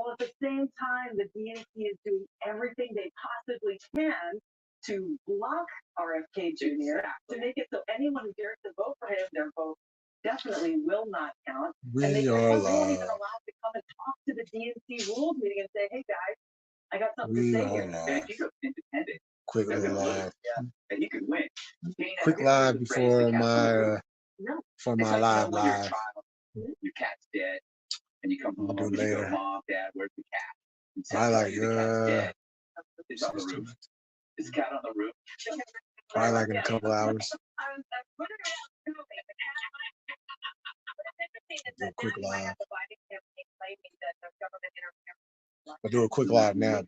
Well, at the same time, the DNC is doing everything they possibly can to block RFK Jr. to make it so anyone who dares to vote for him, their vote definitely will not count. And they won't even allowed to come and talk to the DNC rules meeting and say, "Hey guys, I got something to say here." And you go independent. Quick live. And you can win. Quick live before my live. Your cat's dead, and you come I'll do home. later. You go, "Mom, Dad, where's the cat?" I like the cat's dead. It's on the roof. Is the cat on the roof? Probably like in a couple hours. Do a quick live. I'll do a quick live now.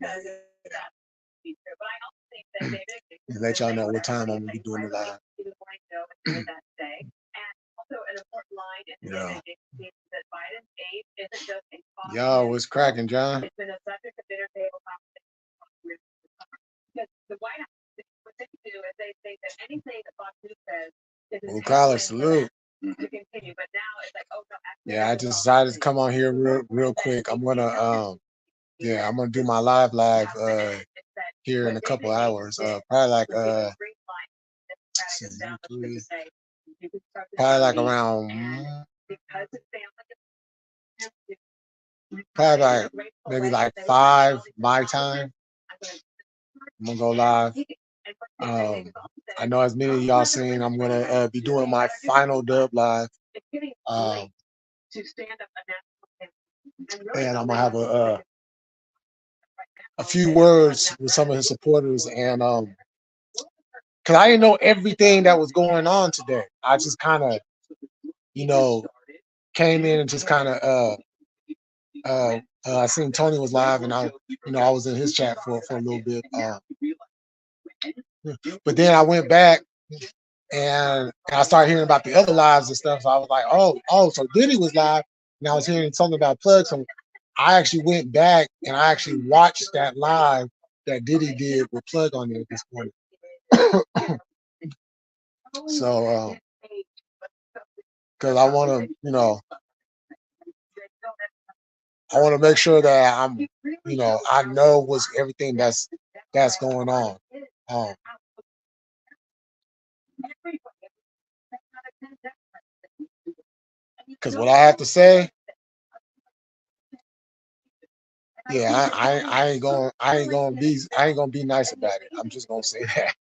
Let y'all know what time I'm gonna be doing the live. You know. Yo, what's cracking, John? Blue collar salute. Yeah, I just decided to come on here real quick. I'm gonna do my live here in a couple hours. Probably like around maybe like 5 my time. I'm gonna go live. I know as many of y'all seen, I'm gonna be doing my final dub live. And I'm gonna have a few words with some of his supporters, and because I didn't know everything that was going on today. I just kind of, came in and just kind of I seen Tony was live, and I was in his chat for a little bit. But then I went back and I started hearing about the other lives and stuff. So I was like, oh, so Diddy was live, and I was hearing something about Plug. So I actually went back and I actually watched that live that Diddy did with Plug on there this morning. So, because I want to, I want to make sure that I'm, I know what's everything that's going on. Because what I have to say, yeah, I ain't gonna be nice about it. I'm just gonna say that.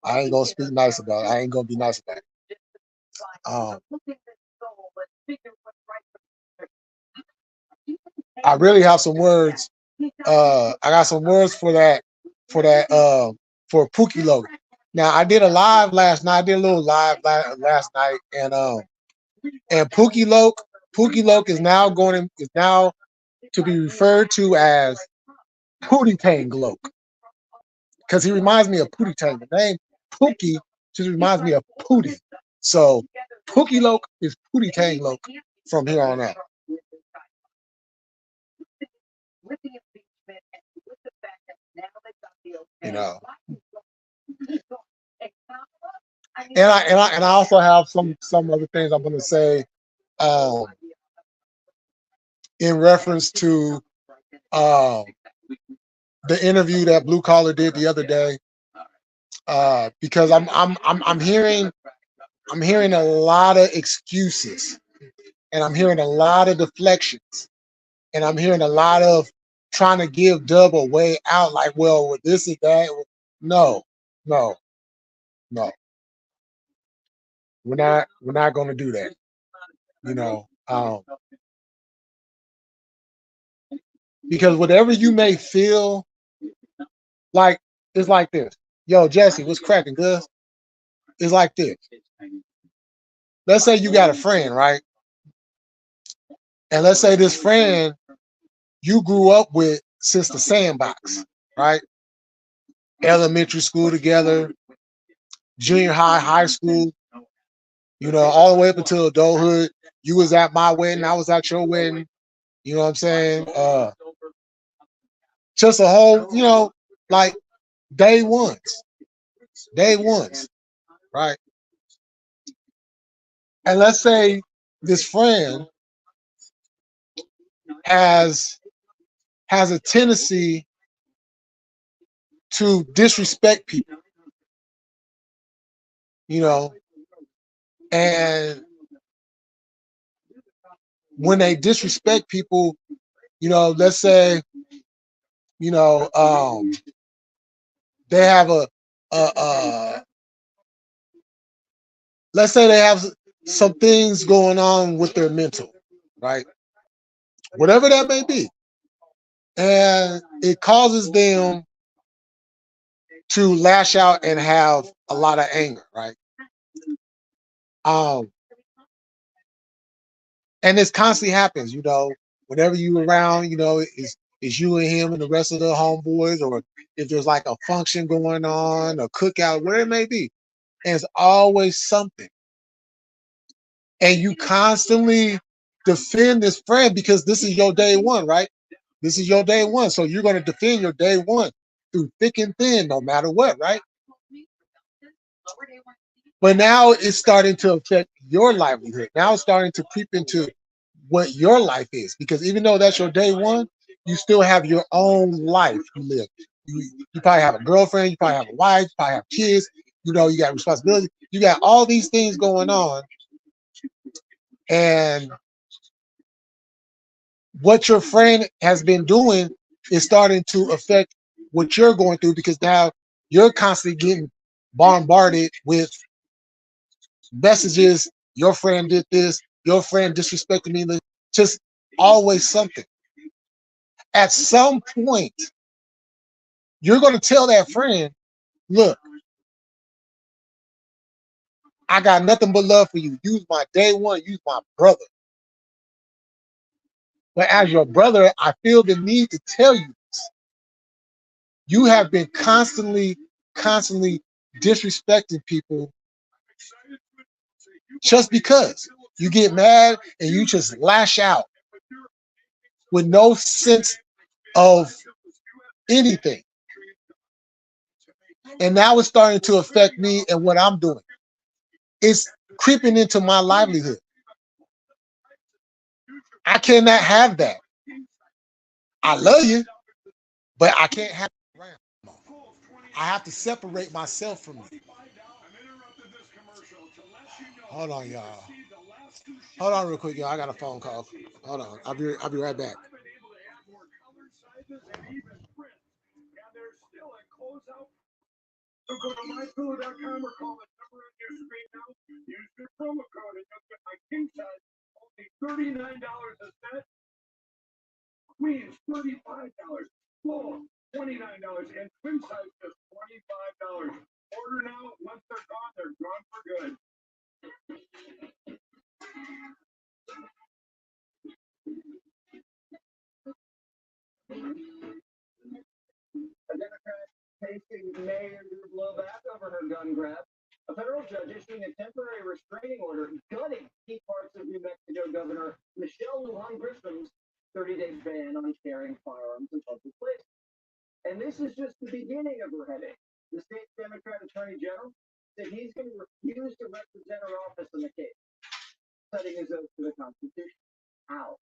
I ain't gonna speak nice about it. I ain't gonna be nice about it. I really have some words. I got some words for for Pookie Logan. Now I did a live last night. I did a little live last night, and Pookie Loke is now to be referred to as Pootie Tang Loke, because he reminds me of Pootie Tang. The name Pookie just reminds me of Pootie. So Pookie Loke is Pootie Tang Loke from here on out. And I also have some other things I'm going to say in reference to the interview that Blue Collar did the other day, because I'm hearing a lot of excuses, and I'm hearing a lot of deflections, and I'm hearing a lot of trying to give Dub a way out, like, well, this is that. No. We're not going to do that. Because whatever you may feel like, it's like this. Yo, Jesse, what's cracking, Gus? It's like this. Let's say you got a friend, right? And let's say this friend you grew up with since the sandbox, right? Elementary school together, junior high, high school, all the way up until adulthood. You was at my wedding, I was at your wedding. You know what I'm saying? Just a whole, like day ones, right? And let's say this friend has has a tendency to disrespect people, you know, and when they disrespect people, you know, let's say, you know, they have a let's say they have some things going on with their mental, right? Whatever that may be. And it causes them to lash out and have a lot of anger, right? Um, and this constantly happens, you know, whenever you around, you know, it's you and him and the rest of the homeboys, or if there's like a function going on, a cookout, whatever it may be, and it's always something. And you constantly defend this friend because this is your day one, right? This is your day one. So you're going to defend your day one through thick and thin, no matter what, right? But now it's starting to affect your livelihood. Now it's starting to creep into what your life is. Because even though that's your day one, you still have your own life you live. You probably have a girlfriend, you probably have a wife, you probably have kids, you know, you got responsibility, you got all these things going on. And what your friend has been doing is starting to affect what you're going through, because now you're constantly getting bombarded with messages. Your friend did this, your friend disrespected me, just always something. At some point, you're going to tell that friend, look, I got nothing but love for you. Use my day one, use my brother. But as your brother, I feel the need to tell you this. You have been constantly disrespecting people just because. You get mad and you just lash out with no sense of anything. And now it's starting to affect me and what I'm doing. It's creeping into my livelihood. I cannot have that. I love you, but I can't have it around. I have to separate myself from you. Hold on, y'all. Hold on real quick, y'all. I got a phone call. Hold on. I'll be right back. So go to mypillow.com or call the number on your screen now. Use your promo code and you'll get my king size only $39 a set. Queens $35. Full $29 and twin size just $25. Order now. Once they're gone for good. A Democrat facing mayor blowback over her gun grab. A federal judge issuing a temporary restraining order gutting key parts of New Mexico Governor Michelle Lujan Grisham's 30-day ban on carrying firearms in public places. And this is just the beginning of her headache. The state Democrat Attorney General said he's going to refuse to represent her office in the case, citing his oath to the Constitution. How?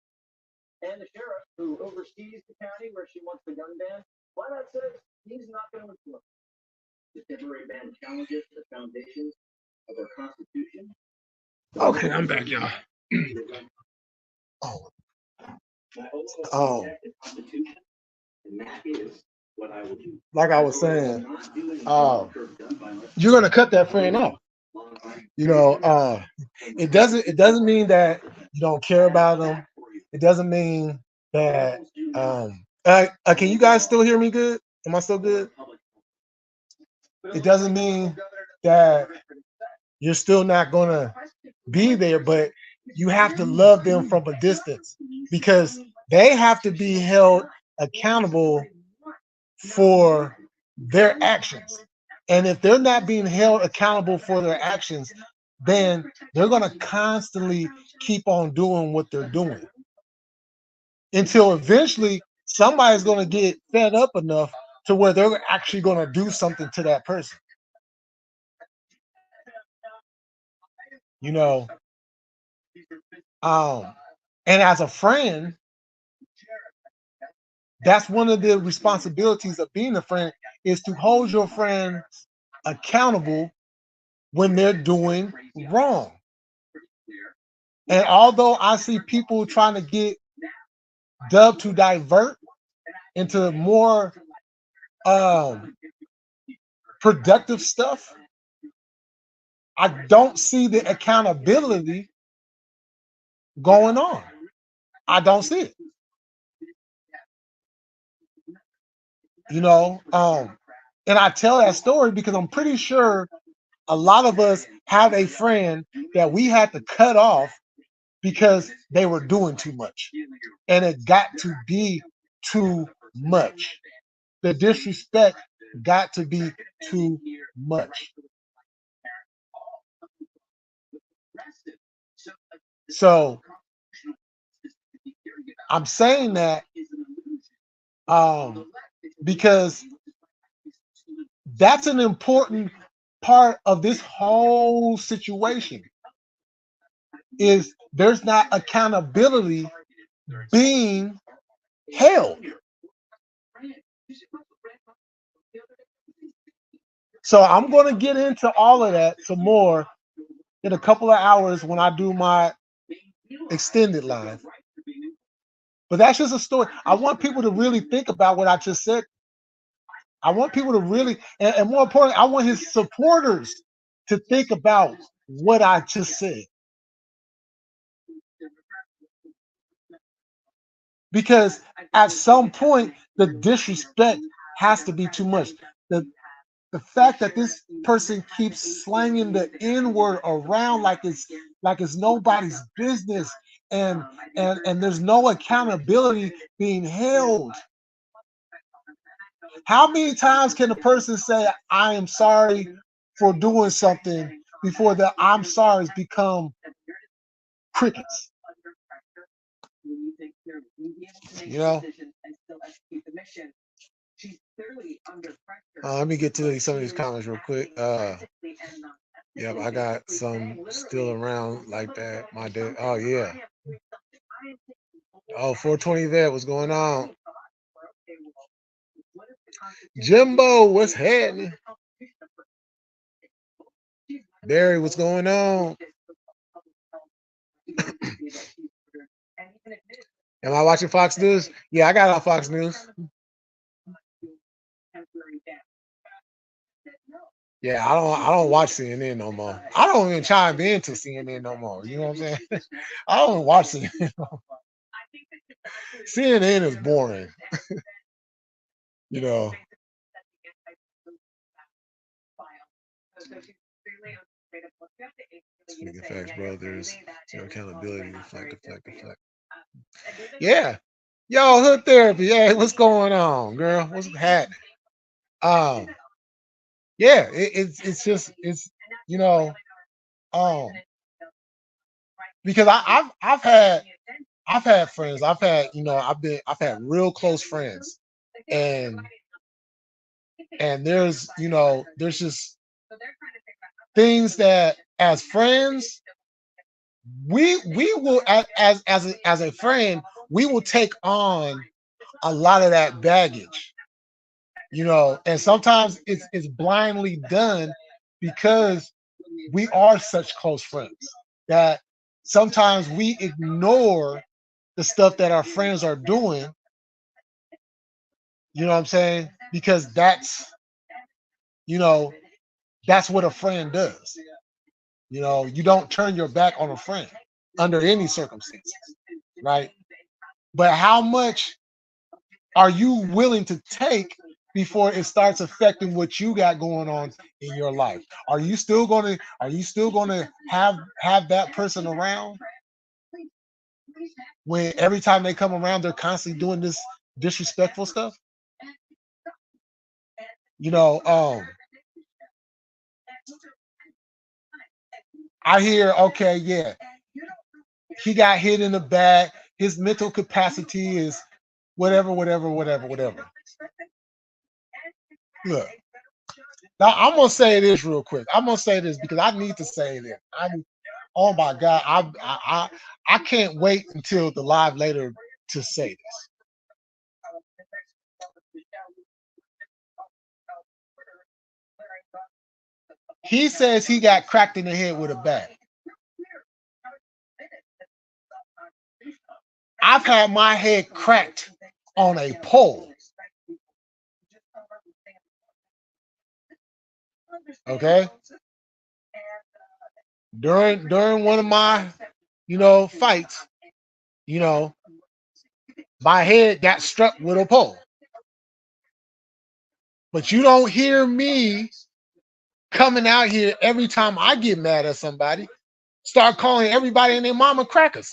And the sheriff, who oversees the county where she wants the gun ban, flat out says he's not going to enforce it. The temporary ban challenges the foundations of our Constitution. Okay, I'm back, y'all. Oh. Like I was saying, you're gonna cut that friend off. You know, it doesn't mean that you don't care about them. It doesn't mean that can you guys still hear me good? Am I still good? It doesn't mean that you're still not gonna be there, but you have to love them from a distance, because they have to be held accountable for their actions. And if they're not being held accountable for their actions, then they're going to constantly keep on doing what they're doing until eventually somebody's going to get fed up enough to where they're actually going to do something to that person. You know, and as a friend, That's one of the responsibilities of being a friend, is to hold your friends accountable when they're doing wrong. And although I see people trying to get Dub to divert into more productive stuff, I don't see the accountability going on. I don't see it. You know, and I tell that story because I'm pretty sure a lot of us have a friend that we had to cut off because they were doing too much. And it got to be too much. The disrespect got to be too much. So I'm saying that because that's an important part of this whole situation, is there's not accountability being held. So I'm going to get into all of that some more in a couple of hours when I do my extended live. But that's just a story. I want people to really think about what I just said. I want people to really, and more importantly, I want his supporters to think about what I just said. Because at some point, the disrespect has to be too much. The fact that this person keeps slanging the N-word around like it's nobody's business, and there's no accountability being held. How many times can a person say, I am sorry for doing something, before the I'm sorry's become crickets? You know? Let me get to some of these comments real quick. Yep, I got some still around like that. My dad. Oh yeah. Oh, 420 vet, what's going on? Jimbo, what's happening? Barry, what's going on? Am I watching Fox News? Yeah, I got on Fox News. Yeah, I don't watch CNN no more. I don't even chime into CNN no more. You know what I'm saying? I don't watch CNN no more. CNN is boring. You know. Speaking facts, bro, there's zero accountability. Deflect. Yeah. Yo, hood therapy. Hey, what's going on, girl? What's happening? Yeah, it's just you know, um because I've had friends. I've had, I've had real close friends. And there's, there's just things that as friends we will, as a friend, we will take on a lot of that baggage, and sometimes it's blindly done because we are such close friends that sometimes we ignore the stuff that our friends are doing. You know what I'm saying? Because you know, that's what a friend does. You don't turn your back on a friend under any circumstances, right? But how much are you willing to take before it starts affecting what you got going on in your life? Are you still gonna have that person around when every time they come around they're constantly doing this disrespectful stuff? I hear, okay, yeah, he got hit in the back, his mental capacity is whatever. Look, now I'm gonna say this real quick. I'm gonna say this because I need to say this. Oh my God, I can't wait until the live later to say this. He says he got cracked in the head with a bat. I've had my head cracked on a pole. Okay. During one of my, fights, my head got struck with a pole. But you don't hear me coming out here every time I get mad at somebody, start calling everybody and their mama crackers.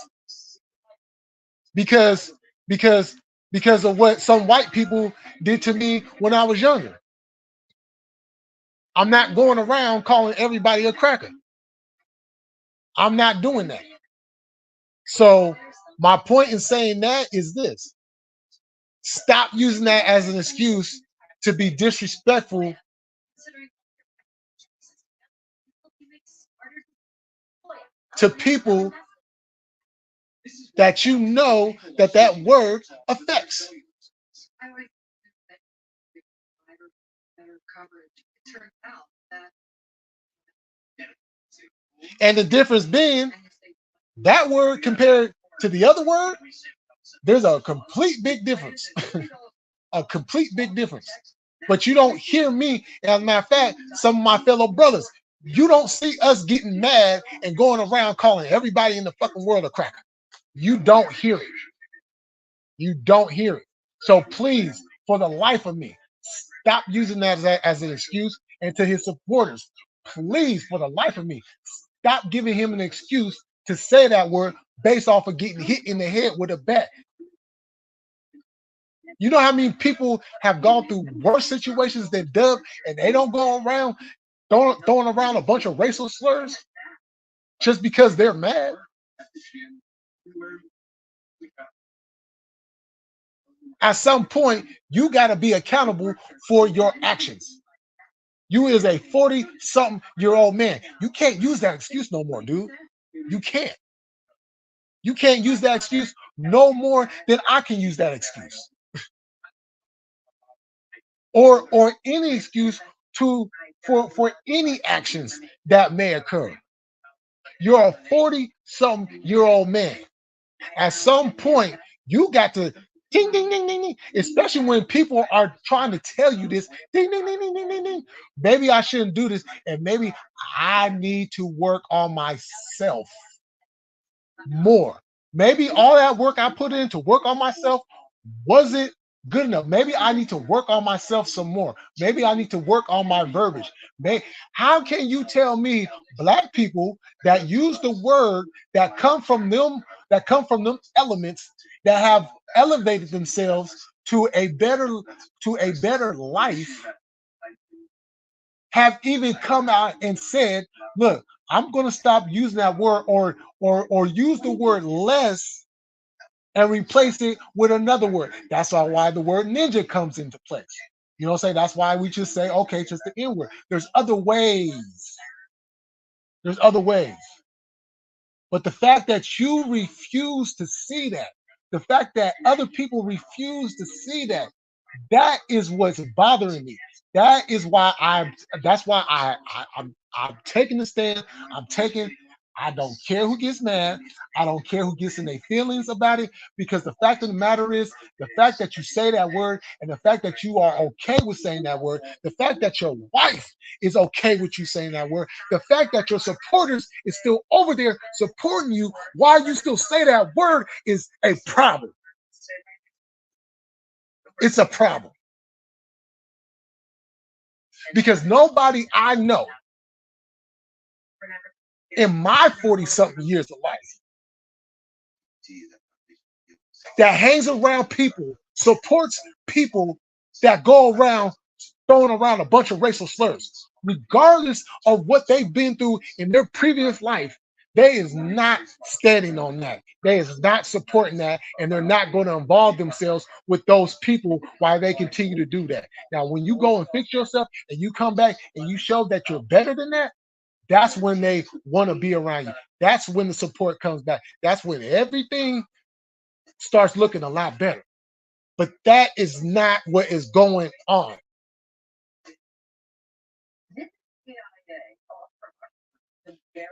Because because because of what some white people did to me when I was younger. I'm not going around calling everybody a cracker. I'm not doing that. So my point in saying that is this: stop using that as an excuse to be disrespectful to people that you know that word affects. And the difference being that word compared to the other word, there's a complete big difference. A complete big difference. But you don't hear me. As a matter of fact, some of my fellow brothers, you don't see us getting mad and going around calling everybody in the fucking world a cracker. You don't hear it. You don't hear it. So please, for the life of me, stop using that as an excuse. And to his supporters, please, for the life of me, stop giving him an excuse to say that word based off of getting hit in the head with a bat. You know how many people have gone through worse situations than Dub, and they don't go around throwing around a bunch of racial slurs just because they're mad? At some point, you got to be accountable for your actions. You is a 40-something-year-old man. You can't use that excuse no more, dude. You can't. You can't use that excuse no more than I can use that excuse. Or any excuse for any actions that may occur. You're a 40-something-year-old man. At some point, you got to ding ding ding ding ding, especially when people are trying to tell you this ding ding ding ding ding ding ding. Maybe I shouldn't do this, and maybe I need to work on myself more. Maybe all that work I put in to work on myself wasn't good enough. Maybe I need to work on myself some more. Maybe I need to work on my verbiage. How can you tell me black people that use the word that come from them elements that have elevated themselves to a better life have even come out and said, look, I'm going to stop using that word or use the word less and replace it with another word. That's why the word ninja comes into place. You know what I'm saying? That's why we just say, okay, just the N word. There's other ways. There's other ways. But the fact that you refuse to see that, the fact that other people refuse to see that, that is what's bothering me. That is why I'm taking the stand. I don't care who gets mad. I don't care who gets in their feelings about it, because the fact of the matter is, the fact that you say that word and the fact that you are okay with saying that word, the fact that your wife is okay with you saying that word, the fact that your supporters is still over there supporting you while you still say that word is a problem. It's a problem. Because nobody I know in my 40-something years of life that hangs around people, supports people that go around throwing around a bunch of racial slurs, regardless of what they've been through in their previous life. They is not standing on that. They is not supporting that, and they're not going to involve themselves with those people while they continue to do that. Now, when you go and fix yourself and you come back and you show that you're better than that, that's when they want to be around you. That's when the support comes back. That's when everything starts looking a lot better. But that is not what is going on.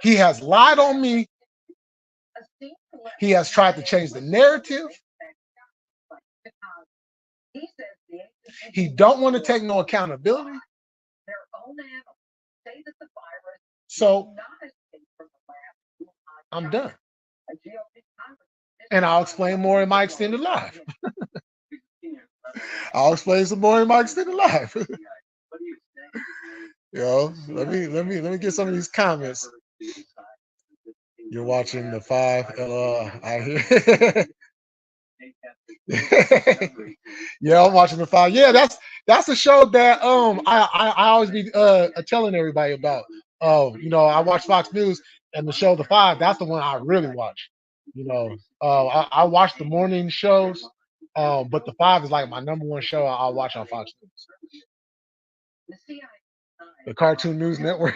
He has lied on me. He has tried to change the narrative. He don't want to take no accountability. So I'm done. And I'll explain more in my extended live. I'll explain some more in my extended live. Let me get some of these comments. You're watching the 5 I hear. Yeah, I'm watching the 5. Yeah, that's a show that I always be telling everybody about. I watch Fox News and the show The 5. That's the one I really watch. I watch the morning shows, but The 5 is like my number one show I watch on Fox News, the Cartoon News Network.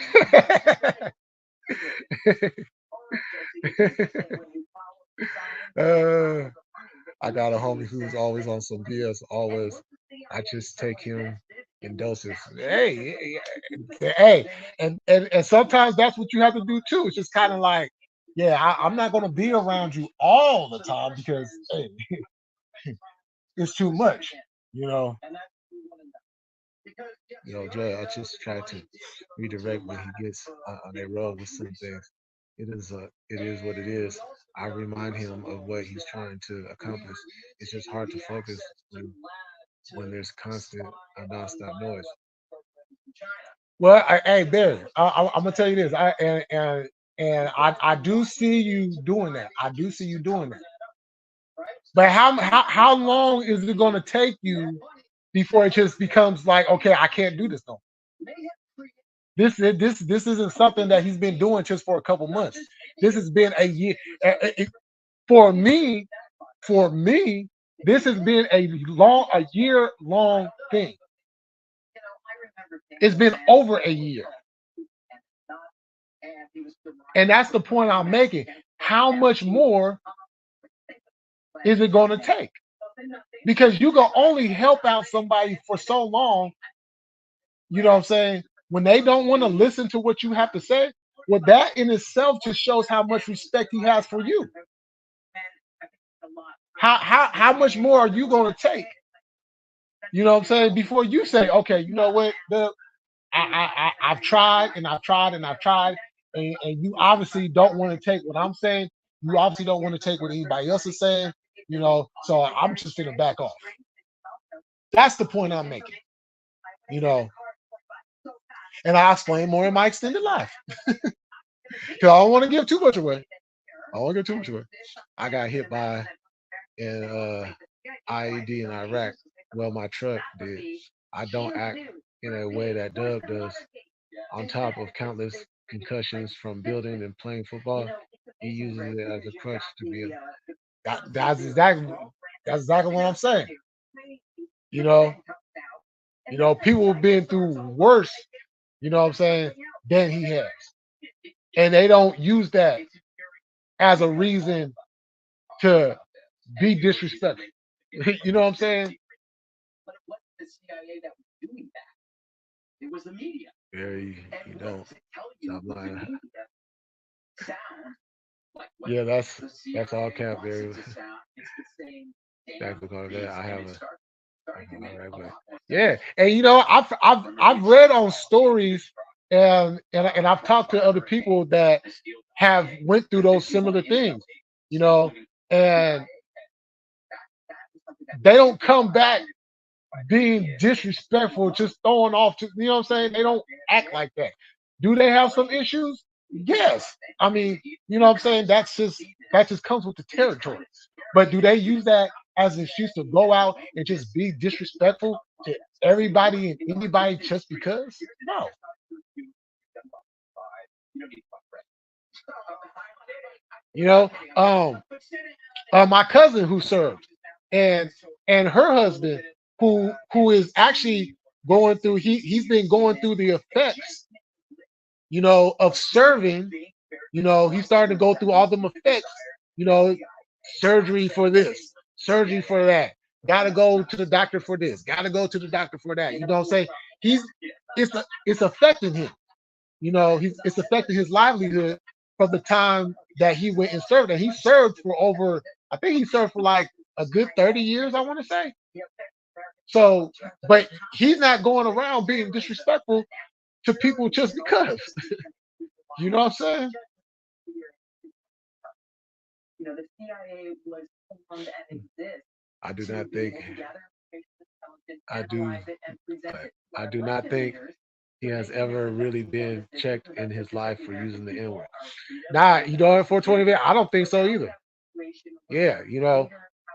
I got a homie who's always on some BS. Always, I just take him in doses. Hey, and sometimes that's what you have to do too. It's just kind of like, yeah, I'm not gonna be around you all the time because hey, it's too much, you know. Jay, I just try to redirect when he gets on a road with some things. It is what it is. I remind him of what he's trying to accomplish. It's just hard to focus when there's constant nonstop noise. Well, hey Barry, I'm gonna tell you this. I do see you doing that. I do see you doing that. But how long is it gonna take you before it just becomes like, okay, I can't do this no more? This isn't something that he's been doing just for a couple months. This has been a year. For me, for me, this has been a year long thing. It's been over a year. And that's the point I'm making. How much more is it going to take? Because you can only help out somebody for so long. You know what I'm saying? When they don't want to listen to what you have to say, well, that in itself just shows how much respect he has for you. How much more are you going to take? You know what I'm saying? Before you say, okay, you know what, I've tried and I've tried and I've tried, and you obviously don't want to take what I'm saying. You obviously don't want to take what anybody else is saying. So I'm just gonna back off. That's the point I'm making. You know, and I'll explain more in my extended life. Because I don't want to give too much away. I don't want to give too much away. I got hit by an IED in Iraq. Well, my truck did. I don't act in a way that Doug does. On top of countless concussions from building and playing football, he uses it as a crutch to be. That's exactly what I'm saying. You know, people have been through worse. You know what I'm saying than he has, and they don't use that as a reason to be disrespectful. You know what I'm saying? Yeah, you don't. Stop lying. Yeah, that's all cap there. Exactly because that I have a all right, yeah, and I've read on stories and I've talked to other people that have went through those similar things, you know, and they don't come back being disrespectful, just throwing off to you know what I'm saying? They don't act like that. Do they have some issues? Yes. I mean, you know what I'm saying? That just comes with the territory. But do they use that as an excuse to go out and just be disrespectful to everybody and anybody just because? No. You know, my cousin who served and her husband who is actually going through he's been going through the effects, of serving. He's starting to go through all the effects, you know, surgery for this, surgery for that. Gotta go to the doctor for this. Gotta go to the doctor for that. You know what I'm saying? He's it's affecting him. You know, it's affecting his livelihood from the time that he went and served. And he served for over, I think he served for like a good 30 years, I want to say. So, but he's not going around being disrespectful to people just because. You know what I'm saying? You know, the CIA was formed and exists. I do not think I do I do not think he has ever really been checked in his life for using the N word. Nah, you know, in 420, I don't think so either. Yeah, you know,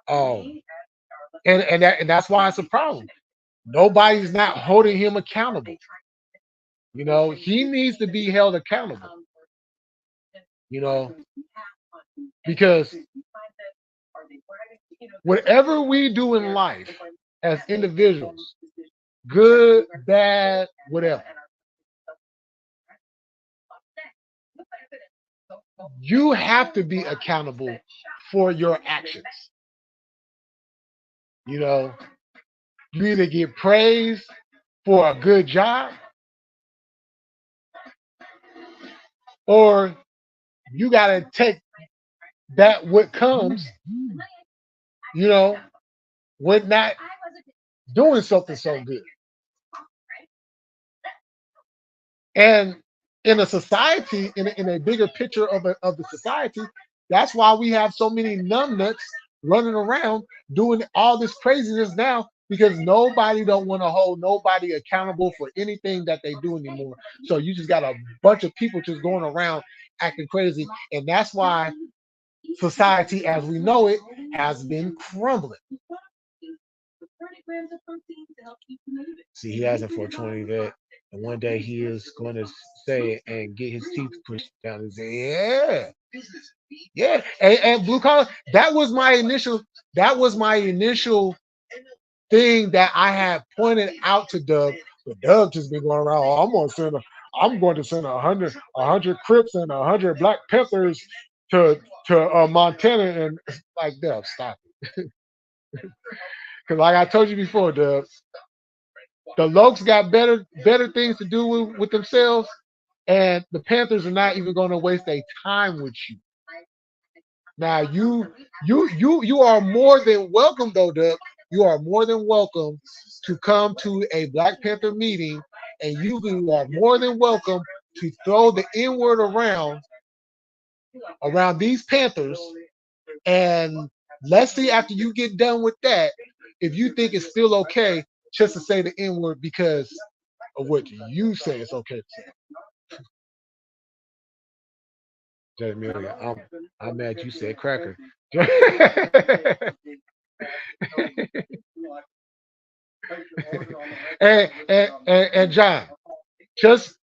um, and that's why it's a problem. Nobody's not holding him accountable. You know, he needs to be held accountable. You know, because whatever we do in life as individuals, good, bad, whatever, you have to be accountable for your actions. You know, you either get praised for a good job or you got to take that what comes, you know, with not doing something so good. And in a society, in a bigger picture of the society, that's why we have so many numbnuts running around doing all this craziness now because nobody don't want to hold nobody accountable for anything that they do anymore. So you just got a bunch of people just going around acting crazy, and that's why society as we know it has been crumbling. See, he has a 420 vet, and one day he is going to say it and get his teeth pushed down and say, "Yeah, yeah." And blue collar, that was my initial thing that I had pointed out to Doug. But Doug just been going around. Oh, I'm going to send a hundred Crips and 100 Black Panthers to Montana, and like, Doug, stop it. Because like I told you before, Doug, the Lokes got better things to do with themselves, and the Panthers are not even going to waste their time with you. Now you are more than welcome though, Doug. You are more than welcome to come to a Black Panther meeting, and you are more than welcome to throw the N word around these Panthers, and let's see after you get done with that if you think it's still okay just to say the N word because of what you say it's okay to say. Jay Amelia, I'm mad you said cracker. And John, just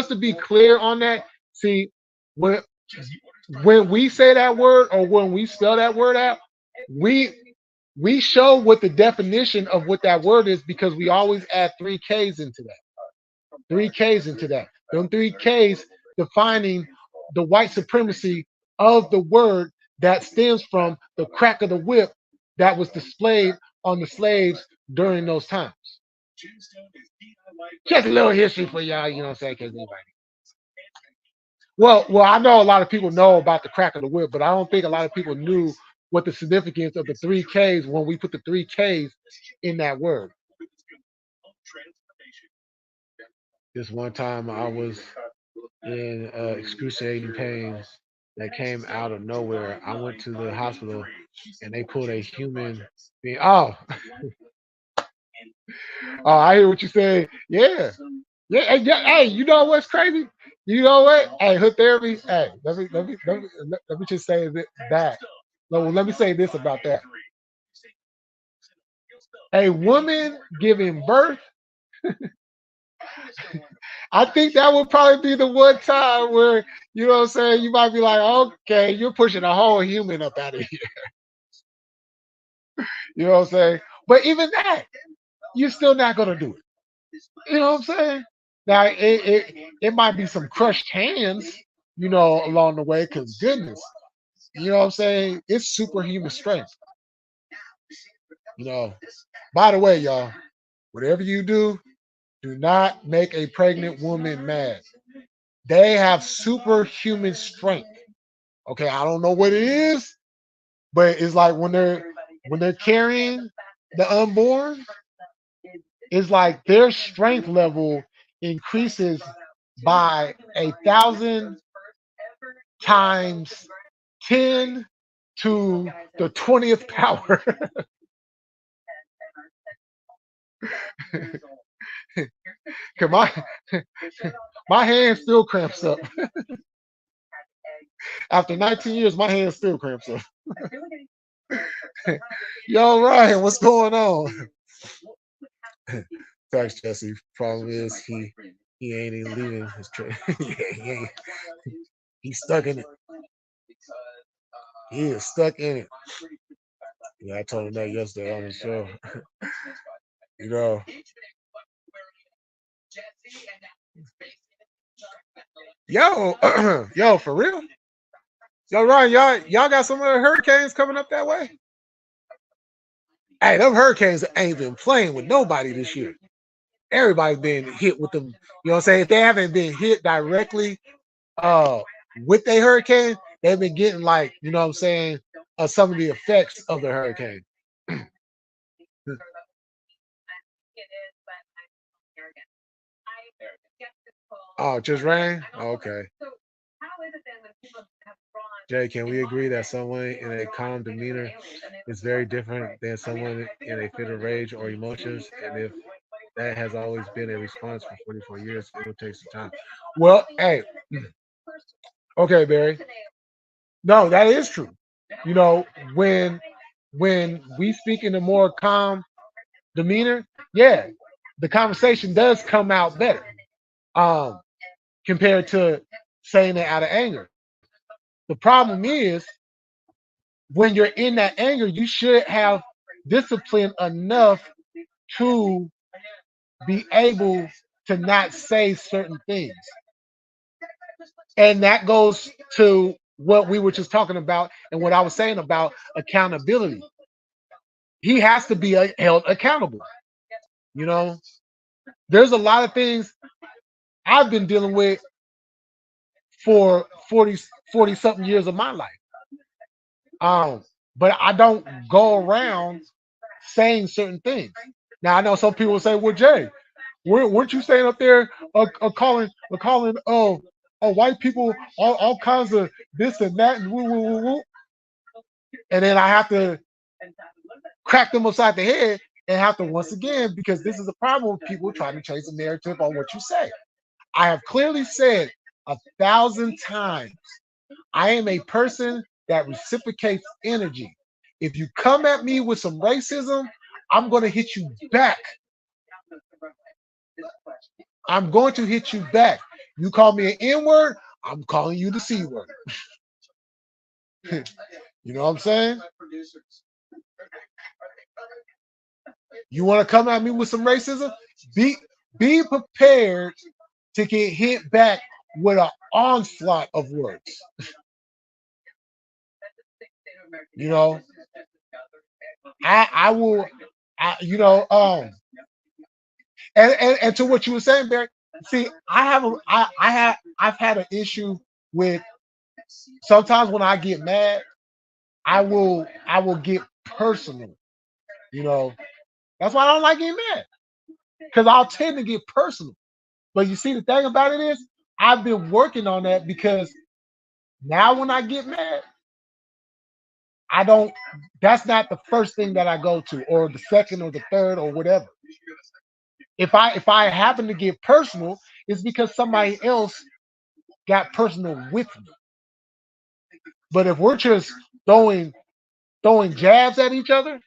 to be clear on that, see, when when we say that word or when we spell that word out, we we show what the definition of what that word is because we always add three K's into that. Three K's into that. Them three K's defining the white supremacy of the word that stems from the crack of the whip that was displayed on the slaves during those times. Just a little history for y'all, you know what I'm saying? Cause anybody. Well, I know a lot of people know about the crack of the whip, but I don't think a lot of people knew what the significance of the three Ks when we put the three Ks in that word. This one time I was in excruciating pain that came out of nowhere. I went to the hospital and they pulled a human being. Oh, oh, I hear what you say. Yeah. Yeah, hey, you know what's crazy? You know what? Hey, hood therapy. Hey, let me just say that. No, let me say this about that. A woman giving birth, I think that would probably be the one time where, you know what I'm saying, you might be like, okay, you're pushing a whole human up out of here. You know what I'm saying? But even that, you're still not gonna do it. You know what I'm saying? Now it might be some crushed hands, you know, along the way, because goodness, you know what I'm saying? It's superhuman strength. You know. By the way, y'all, whatever you do not make a pregnant woman mad. They have superhuman strength. Okay, I don't know what it is, but it's like when they're carrying the unborn, it's like their strength level increases by 1,000 times 10 to the 20th power. Cause my hand still cramps up. After 19 years, my hand still cramps up. Yo, Ryan, what's going on? Thanks, Jesse. Problem is he ain't even leaving his trade. Yeah, he ain't. He's stuck in it. He is stuck in it. Yeah, I told him that yesterday on the show. You know, yo, yo, for real. Yo, Ryan, y'all got some of the hurricanes coming up that way? Hey, them hurricanes ain't been playing with nobody this year. Everybody's been hit with them. You know what I'm saying? If they haven't been hit directly uh with a hurricane, they've been getting like, you know what I'm saying, some of the effects of the hurricane. Oh, just rain? Oh, okay. Jay, can we agree that someone in a calm demeanor is very different than someone in a fit of rage or emotions? And if that has always been a response for 44 years, it will take some time. Well, hey, okay, Barry. No, that is true. You know, when we speak in a more calm demeanor, yeah, the conversation does come out better. Um, compared to saying it out of anger. The problem is when you're in that anger, you should have discipline enough to be able to not say certain things. And that goes to what we were just talking about and what I was saying about accountability. He has to be held accountable. You know, there's a lot of things I've been dealing with for 40 something years of my life. Um, but I don't go around saying certain things. Now I know some people say, "Well, Jay, weren't you saying up there calling white people all kinds of this and that and woo woo woo woo?" And then I have to crack them upside the head and have to once again because this is a problem with people trying to change the narrative on what you say. I have clearly said 1,000 times I am a person that reciprocates energy. If you come at me with some racism, I'm going to hit you back. I'm going to hit you back. You call me an N word, I'm calling you the C word. You know what I'm saying? You want to come at me with some racism? Be be prepared to get hit back with an onslaught of words. You know, I will, you know, and to what you were saying, Barry. See, I've had an issue with sometimes when I get mad, I will get personal. You know, that's why I don't like getting mad because I'll tend to get personal. But you see, the thing about it is, I've been working on that because now when I get mad, I don't. That's not the first thing that I go to, or the second, or the third, or whatever. If I happen to get personal, it's because somebody else got personal with me. But if we're just throwing jabs at each other,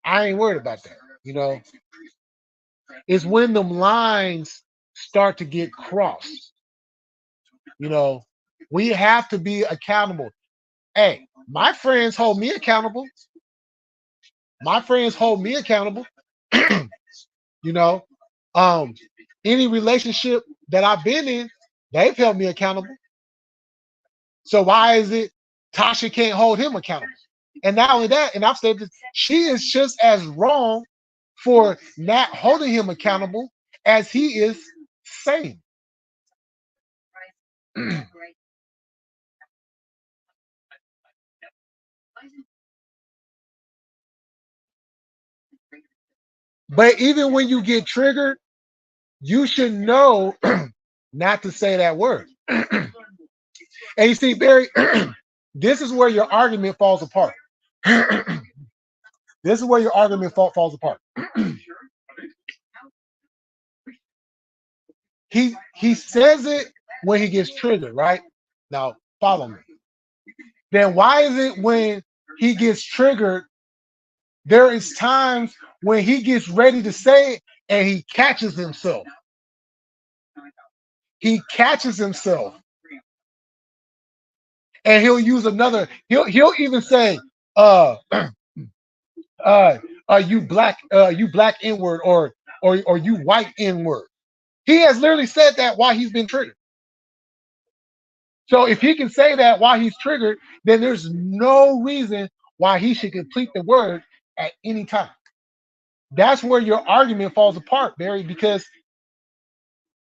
I ain't worried about that. You know, it's when them lines start to get crossed. You know, we have to be accountable. Hey, my friends hold me accountable. My friends hold me accountable. You know, um, any relationship that I've been in, they've held me accountable. So why is it Tasha can't hold him accountable? And not only that, and I've said this, she is just as wrong for not holding him accountable as he is saying. But even when you get triggered, you should know not to say that word. And you see, Barry, this is where your argument falls apart. This is where your argument falls apart. He says it when he gets triggered, right? Now follow me. Then why is it when he gets triggered, there is times when he gets ready to say it and he catches himself. He catches himself. And he'll use another, he'll even say, you black N-word or you white N-word. He has literally said that while he's been triggered. So if he can say that while he's triggered, then there's no reason why he should complete the word at any time. That's where your argument falls apart, Barry, because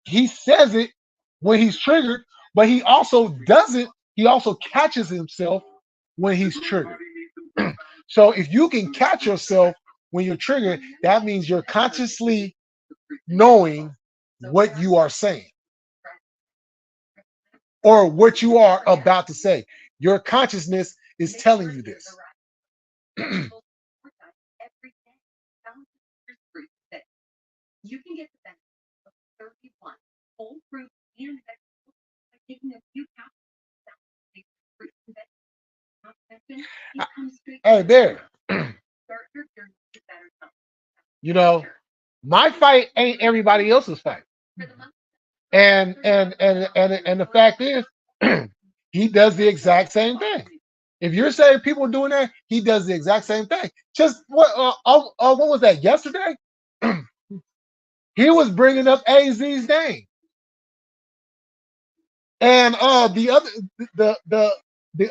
he says it when he's triggered, but he also doesn't, he also catches himself when he's triggered. So if you can catch yourself when you're triggered, that means you're consciously knowing what you are saying or what you are about to say. Your consciousness is telling you this. You can get the benefit of 31 whole fruit and vegetables by taking a few pounds. Hey, there. You know, my fight ain't everybody else's fight. And the fact is, he does the exact same thing. If you're saying people are doing that, he does the exact same thing. Just what was that yesterday? He was bringing up AZ's name, and the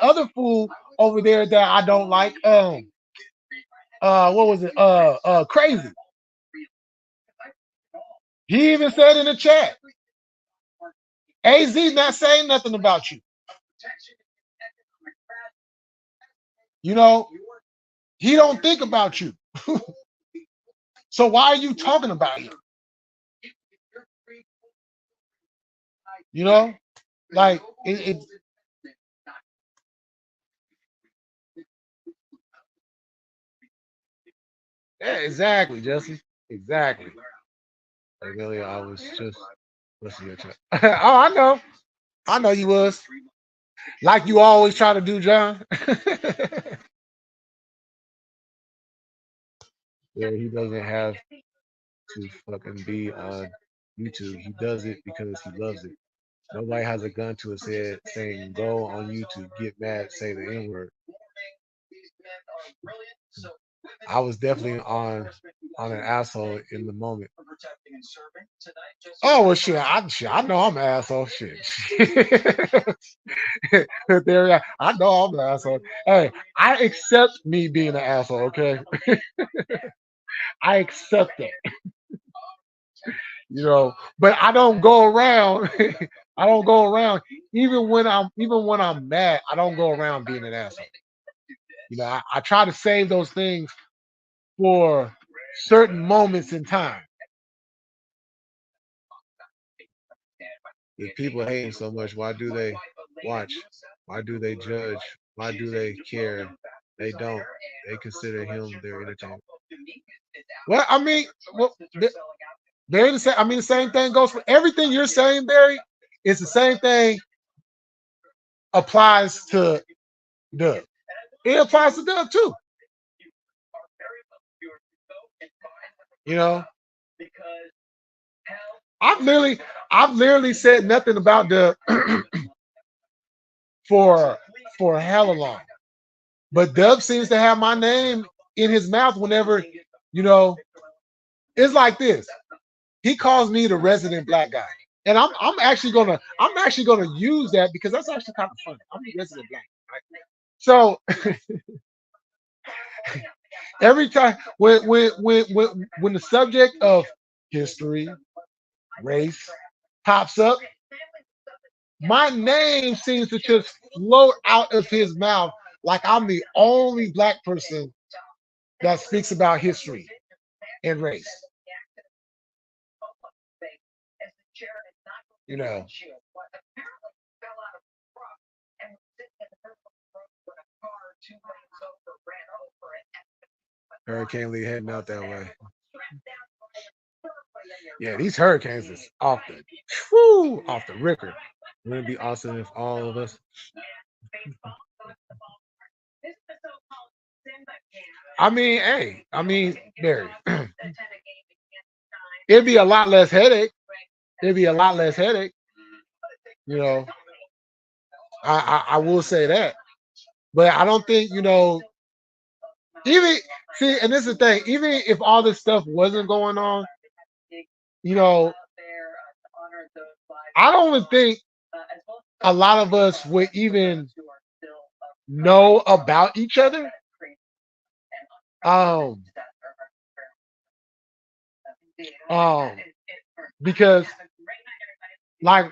other fool over there that I don't like, what was it? Crazy. He even said in the chat, AZ not saying nothing about you. You know, he don't think about you. So why are you talking about him? You know, like it yeah, exactly, Jesse. Exactly. Like earlier, I was just listening to your chat. Oh, I know you was. Like you always try to do, John. Yeah, he doesn't have to fucking be on YouTube. He does it because he loves it. Nobody has a gun to his head saying, go on YouTube, get mad, say the N-word. I was definitely on an asshole in the moment. Oh well, shit. I know I'm an asshole. Shit. There, I know I'm an asshole. Hey, I accept me being an asshole. Okay, I accept that. You know, but I don't go around. I don't go around even when I'm mad. I don't go around being an asshole. You know, I try to save those things for certain moments in time. If people hate him so much, why do they watch? Why do they judge? Why do they care? They don't. They consider him their entertainment. Well, I mean, they're the same. I mean, the same thing goes for everything you're saying, Barry. It's the same thing applies to Doug. It applies to Doug too. You know, I've literally said nothing about Doug for hella long. But Doug seems to have my name in his mouth whenever, you know, it's like this. He calls me the resident black guy. And I'm actually gonna use that because that's actually kind of funny. I'm the resident black, right? So Every time when the subject of history, race pops up, my name seems to just float out of his mouth like I'm the only black person that speaks about history and race. You know, Hurricane Lee heading out that way. Yeah, these hurricanes is off the record. Wouldn't it be awesome if all of us? I mean, hey, Barry, it'd be a lot less headache. It'd be a lot less headache. You know, I will say that, but I don't think even see, and this is the thing. Even if all this stuff wasn't going on, you know, I don't even think a lot of us would even know about each other. Um, um, because like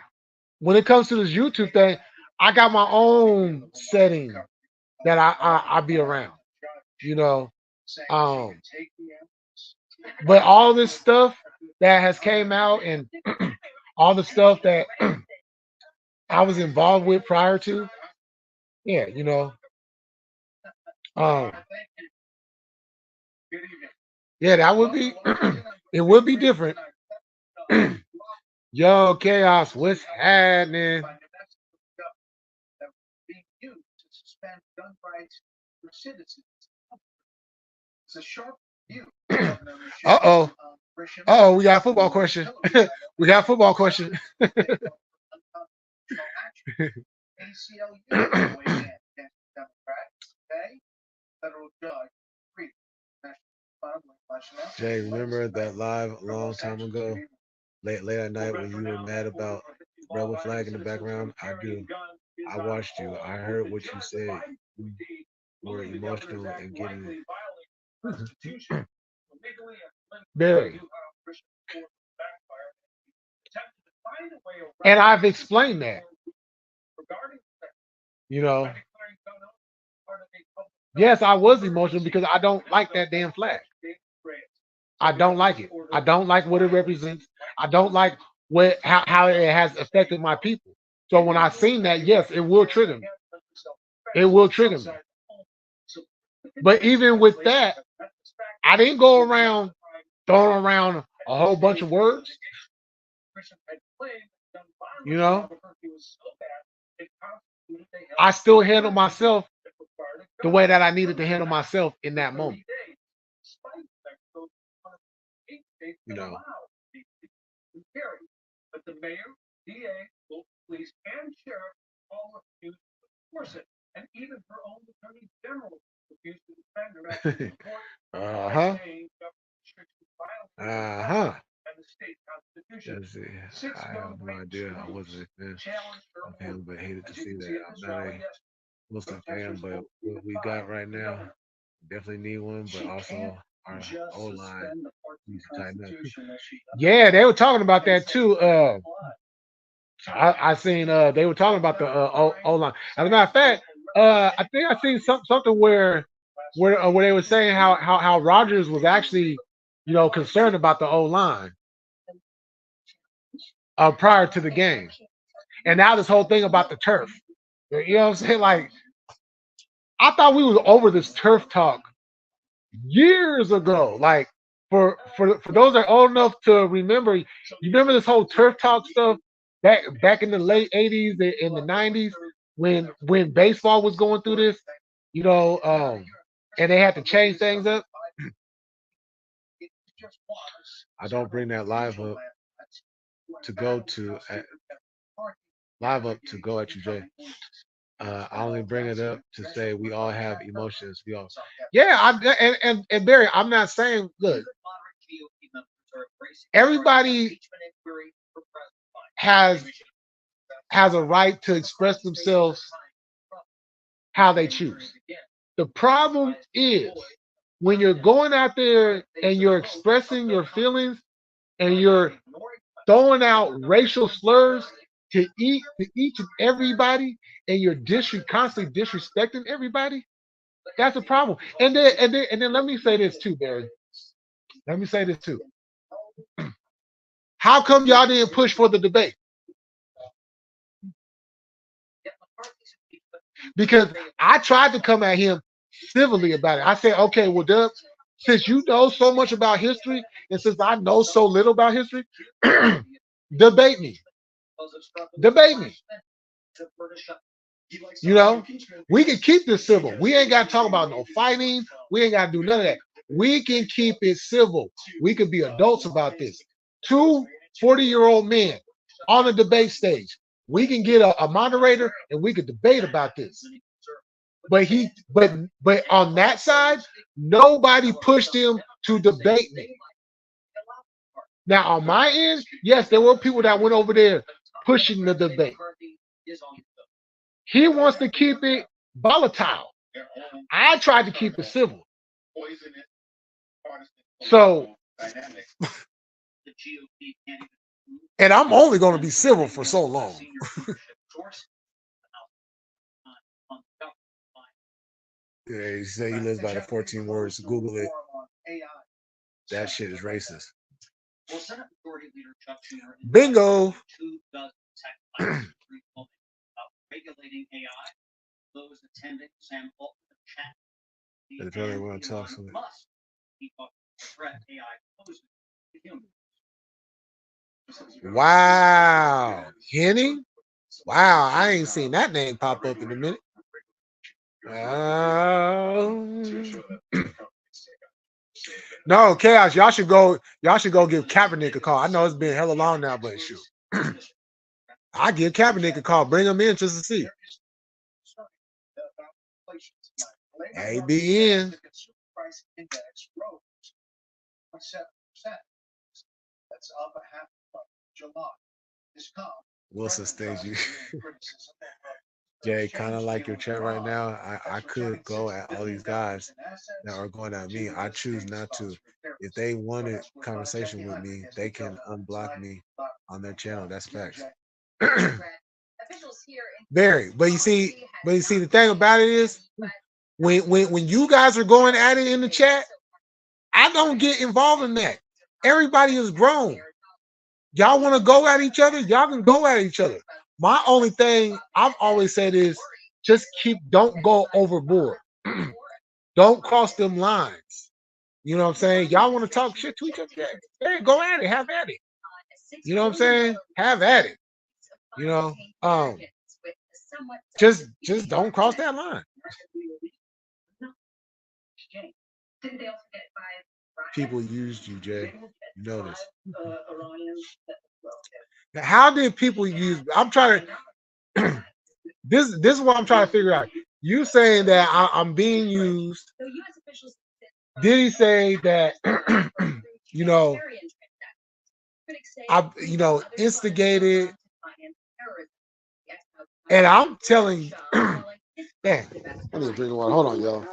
when it comes to this YouTube thing, I got my own setting that I be around, you know. Um, but all this stuff that has came out and all the stuff that I was involved with prior to, yeah, um, yeah, that would be it would be different. Yo, chaos, what's happening? Uh-oh. Oh, we got a football question. We got a football question. Jay, remember that live a long time ago, late at night when you were mad about the rebel flag in the background? I do. I watched you. I heard what you said. You were emotional and getting Barry. And I've explained that, you know. Yes, I was emotional because I don't like that damn flag. I don't like it. I don't like what it represents. I don't like how it has affected my people. So when I seen that, yes, it will trigger me. It will trigger me. But even with that, I didn't go around throwing around a whole bunch of words. You know, I still handle myself the way that I needed to handle myself in that moment. you know, Uh huh. Uh huh. let's see. I have no idea. I wasn't a fan of him, but hated to see that. I'm not a Wilson fan, but what we got right now, definitely need one, but also our O line needs to tighten up. Yeah, they were talking about that too. I seen they were talking about the O line. As a matter of fact, I think I seen something where they were saying how Rogers was actually concerned about the O line prior to the game, and now this whole thing about the turf. You know what I'm saying? Like I thought we was over this turf talk years ago. Like for those that are old enough to remember, you remember this whole turf talk stuff back in the late '80s and the '90s when baseball was going through this, and they had to change things up. I don't bring that to go to live up to go at you, Jay. I only bring it up to say we all have emotions. We all Yeah, and Barry, I'm not saying look, everybody has has a right to express themselves how they choose. The problem is when you're going out there and you're expressing your feelings and you're throwing out racial slurs to each and everybody, and you're constantly disrespecting everybody, that's a problem. And then let me say this too, Barry. Let me say this too. How come y'all didn't push for the debate? Because I tried to come at him civilly about it. I said, okay, well, Dub, since you know so much about history, and since I know so little about history, debate me. Debate me. You know, we can keep this civil. We ain't got to talk about no fighting. We ain't got to do none of that. We can keep it civil. We can be adults about this. Two 40-year-old men on a debate stage. We can get a moderator and we could debate about this. But on that side, nobody pushed him to debate me. Now on my end, yes, there were people that went over there pushing the debate. He wants to keep it volatile. I tried to keep it civil. So, and I'm only going to be civil for so long. Yeah, he said he lives by the 14 words. Google it. That shit is racist. Bingo. If they want to talk to me. Wow. Henny? Wow, I ain't seen that name pop up in a minute. No, Chaos, y'all should go give Kaepernick a call. I know it's been hella long now, but shoot. I give Kaepernick a call. Bring him in just to see. ABN. Wilson stage you. Jay, kind of like your chat right now. I could go at all these guys that are going at me. I choose not to. If they wanted conversation with me, they can unblock me on their channel. That's facts. Barry, but you see, the thing about it is, when you guys are going at it in the chat, I don't get involved in that. Everybody is grown. Y'all want to go at each other? Y'all can go at each other. My only thing I've always said is just don't go overboard. Don't cross them lines. You know what I'm saying? Y'all want to talk shit to each other? Yeah, go at it. Have at it. You know what I'm saying? Have at it. You know, just don't cross that line. People used you, Jay. You know this. Now, how did people use? I'm trying to. This is what I'm trying to figure out. You saying that I'm being used? Did he say that? You know, I instigated, and I'm telling you. Damn, I need to drink water. Hold on, y'all.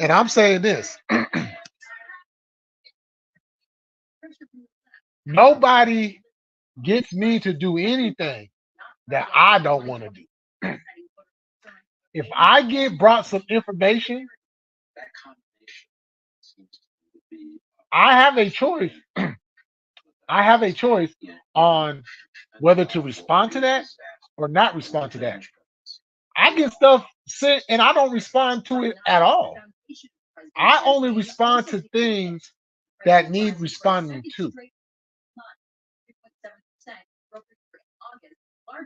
And I'm saying this. Nobody gets me to do anything that I don't want to do. If I get brought some information, I have a choice. I have a choice on whether to respond to that or not respond to that. I get stuff sent and I don't respond to it at all. I only respond to things that need responding to.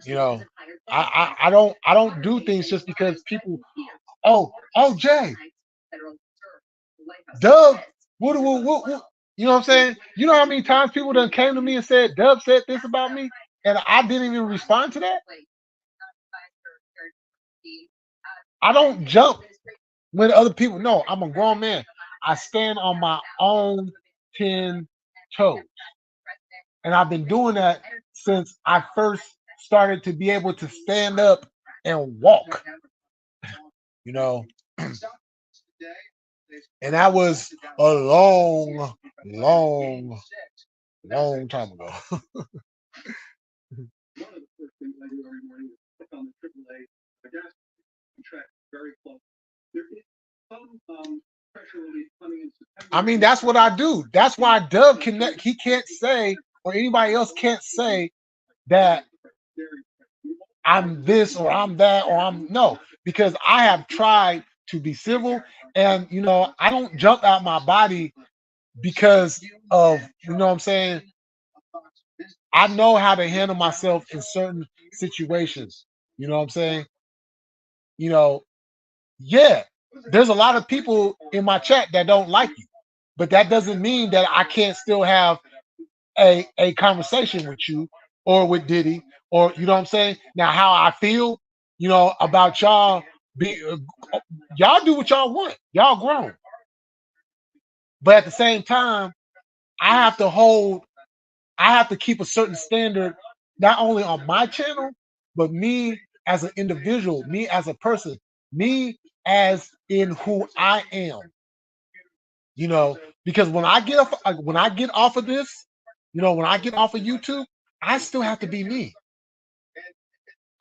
You know, I don't do things just because people. Oh, Jay, Dub, what, you know what I'm saying? You know how many times people done came to me and said Dub said this about me, and I didn't even respond to that. I don't jump when other people know I'm a grown man. I stand on my own 10 toes. And I've been doing that since I first started to be able to stand up and walk, you know. And that was a long time ago. I mean, that's what I do. That's why Doug connect. He can't say, or anybody else can't say that I'm this or I'm that or I'm no, because I have tried to be civil, and I don't jump out my body because of what I'm saying. I know how to handle myself in certain situations. You know what I'm saying? You know, yeah, there's a lot of people in my chat that don't like you, but that doesn't mean that I can't still have a conversation with you or with Diddy, or you know what I'm saying. Now, how I feel, about y'all, be y'all do what y'all want. Y'all grown, but at the same time, I have to hold. I have to keep a certain standard, not only on my channel, but me as an individual, me as a person, me as in who I am. Because when I get off of this, when I get off of YouTube, I still have to be me.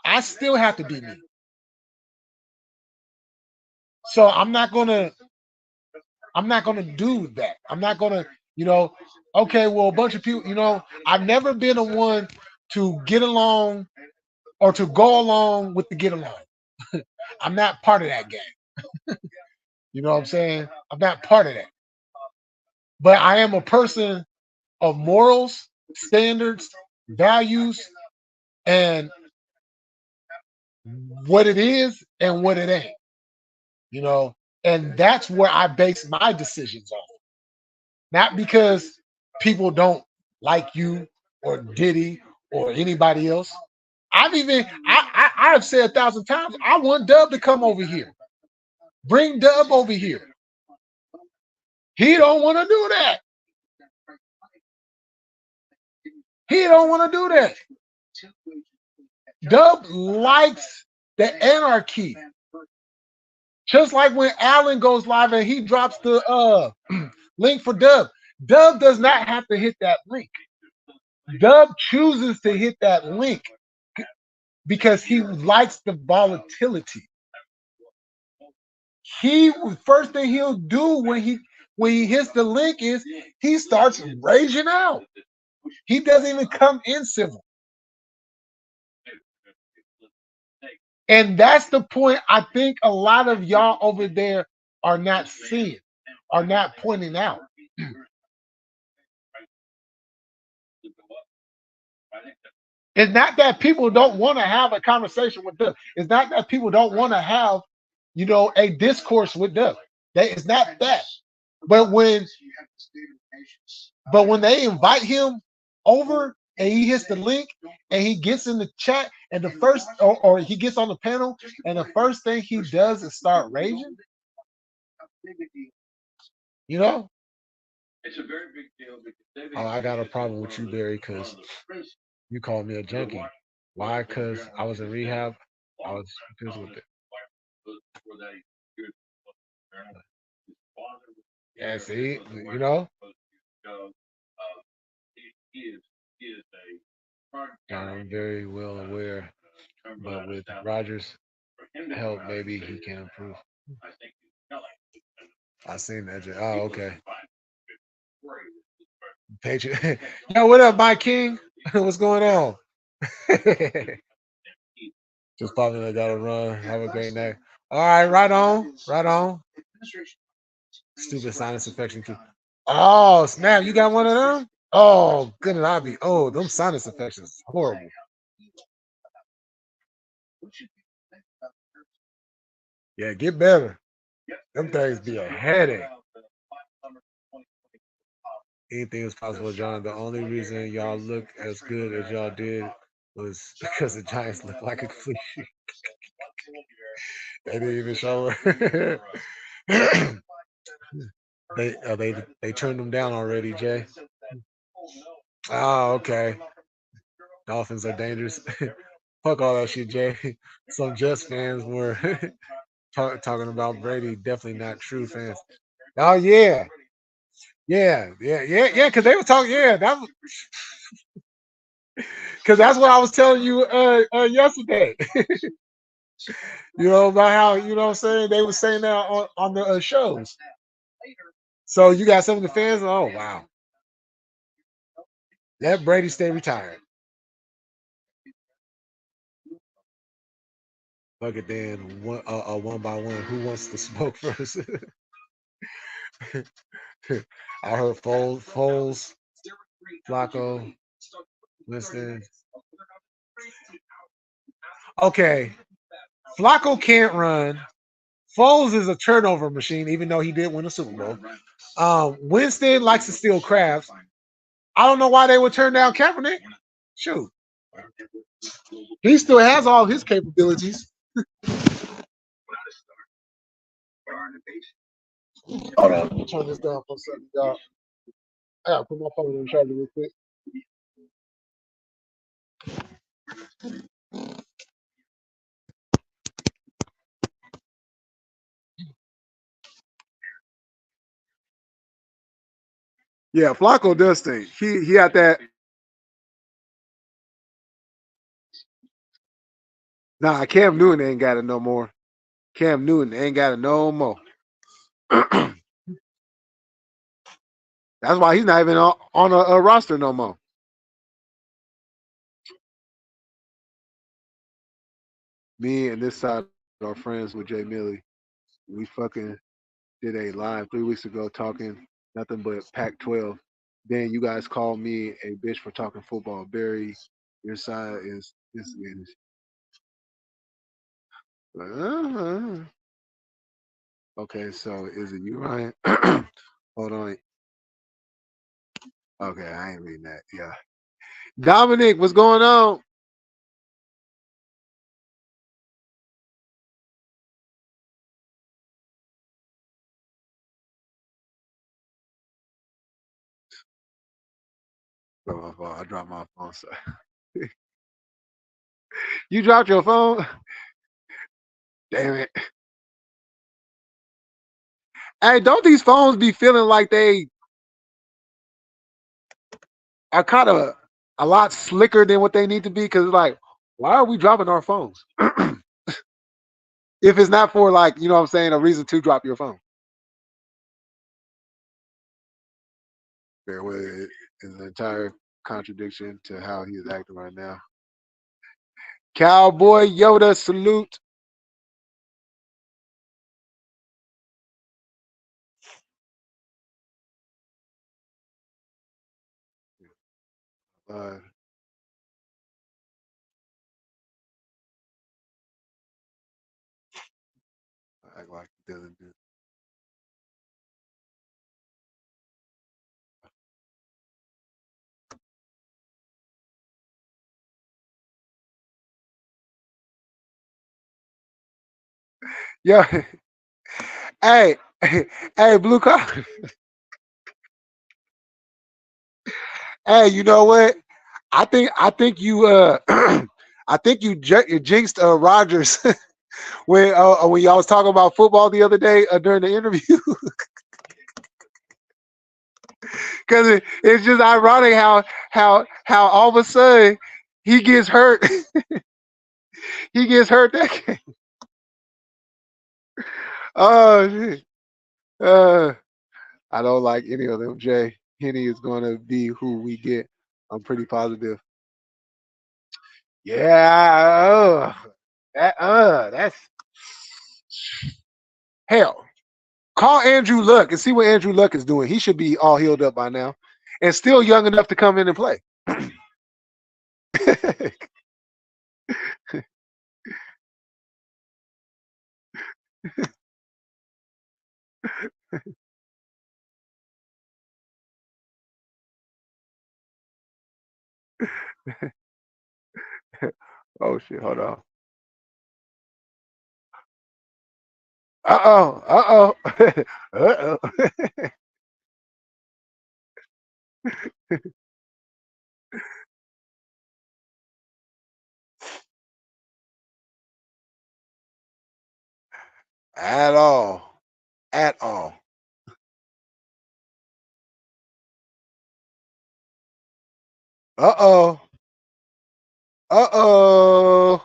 I still have to be me. So I'm not gonna do that. I'm not gonna, okay, well, a bunch of people, I've never been a one to get along or to go along with the get along. I'm not part of that game. You know what I'm saying? I'm not part of that. But I am a person of morals, standards, values, and what it is and what it ain't. And that's where I base my decisions on. Not because people don't like you or Diddy or anybody else. I've said 1,000 times, I want Dub to come over here. Bring Dub over here. He don't want to do that. He don't want to do that. Dub likes the anarchy. Just like when Alan goes live and he drops the link for Dub. Dub does not have to hit that link. Dub chooses to hit that link because he likes the volatility. First thing he'll do when he hits the link is he starts raging out. He doesn't even come in civil. And that's the point I think a lot of y'all over there are not seeing, are not pointing out. It's not that people don't want to have a conversation with them. It's not that people don't want to have, a discourse with them. It's not that. But when they invite him over and he hits the link and he gets in the chat and the first or he gets on the panel and the first thing he does is start raging, It's a very big deal because oh, I got a problem with you, Barry, because you called me a junkie. Why? Because I was in rehab. I was because with it. Yeah, see, I'm very well aware, but with Rogers' help, maybe he can improve. I seen that. Oh, okay. Patriot. Yo, what up, my king? What's going on? Just popping. I gotta run. Have a great night. All right, right on, right on. Stupid sinus infection. Oh snap! You got one of them? Oh goodness, I'll be. Oh, them sinus infections, horrible. Yeah, get better. Them things be a headache. Anything is possible, John. The only reason y'all look as good as y'all did was because the Giants look like a complete. They didn't even show it. They turned them down already, Jay. Oh, okay. Dolphins are dangerous. Fuck all that shit, Jay. Some Jets fans were talking about Brady. Definitely not true fans. Oh yeah, yeah. Because they were talking. Yeah, that was because that's what I was telling you yesterday. You know about how you know what I'm saying they were saying that on the shows. So you got some of the fans. Oh wow, let Brady stay retired. Fuck it then. One by one. Who wants to smoke first? I heard Foles, Flacco, Winston. Okay, Flacco can't run. Foles is a turnover machine, even though he did win a Super Bowl. Winston likes to steal crabs. I don't know why they would turn down Kaepernick. Shoot, he still has all his capabilities. Hold on, let me turn this down for a second, y'all. I gotta put my phone on charger real quick. Yeah, Flacco does think he had that. Nah, Cam Newton ain't got it no more. Cam Newton ain't got it no more. That's why he's not even on a roster no more. Me and this side are friends with Jay Millie. We fucking did a live 3 weeks ago talking nothing but Pac-12. Then you guys called me a bitch for talking football. Barry, your side is this is. Uh-huh. Okay, so is it you, Ryan? Hold on. Okay, I ain't reading that. Yeah. Dominic, what's going on? I dropped my phone. So. You dropped your phone? Damn it. Hey, don't these phones be feeling like they are kind of a lot slicker than what they need to be? Because, like, why are we dropping our phones? If it's not for, like, you know what I'm saying, a reason to drop your phone. Bear with it is an entire contradiction to how he is acting right now. Cowboy Yoda salute. Uh, act like he doesn't do. Yeah. Hey, hey, blue collar. Hey, you know what? I think you I think you jinxed Rogers when y'all was talking about football the other day during the interview. Because it's just ironic how all of a sudden he gets hurt. He gets hurt that game. Oh shit. Uh, I don't like any of them. Jay Henny is going to be who we get. I'm pretty positive. Yeah. That's hell. Call Andrew Luck and see what Andrew Luck is doing. He should be all healed up by now, and still young enough to come in and play. Oh shit! Hold on. Uh oh. At all. At all. Uh-oh. Uh-oh.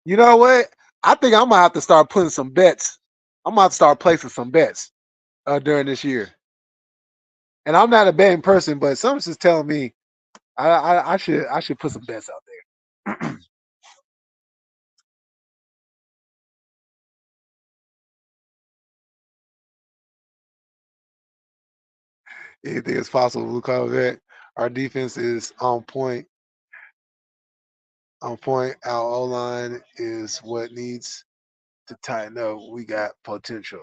You know what? I think I'm gonna have to start putting some bets. I'm gonna have to start placing some bets during this year. And I'm not a betting person, but something's just telling me I should put some bets out there. Anything is possible, blue collar vet. Our defense is on point. On point. Our O line is what needs to tighten up. We got potential.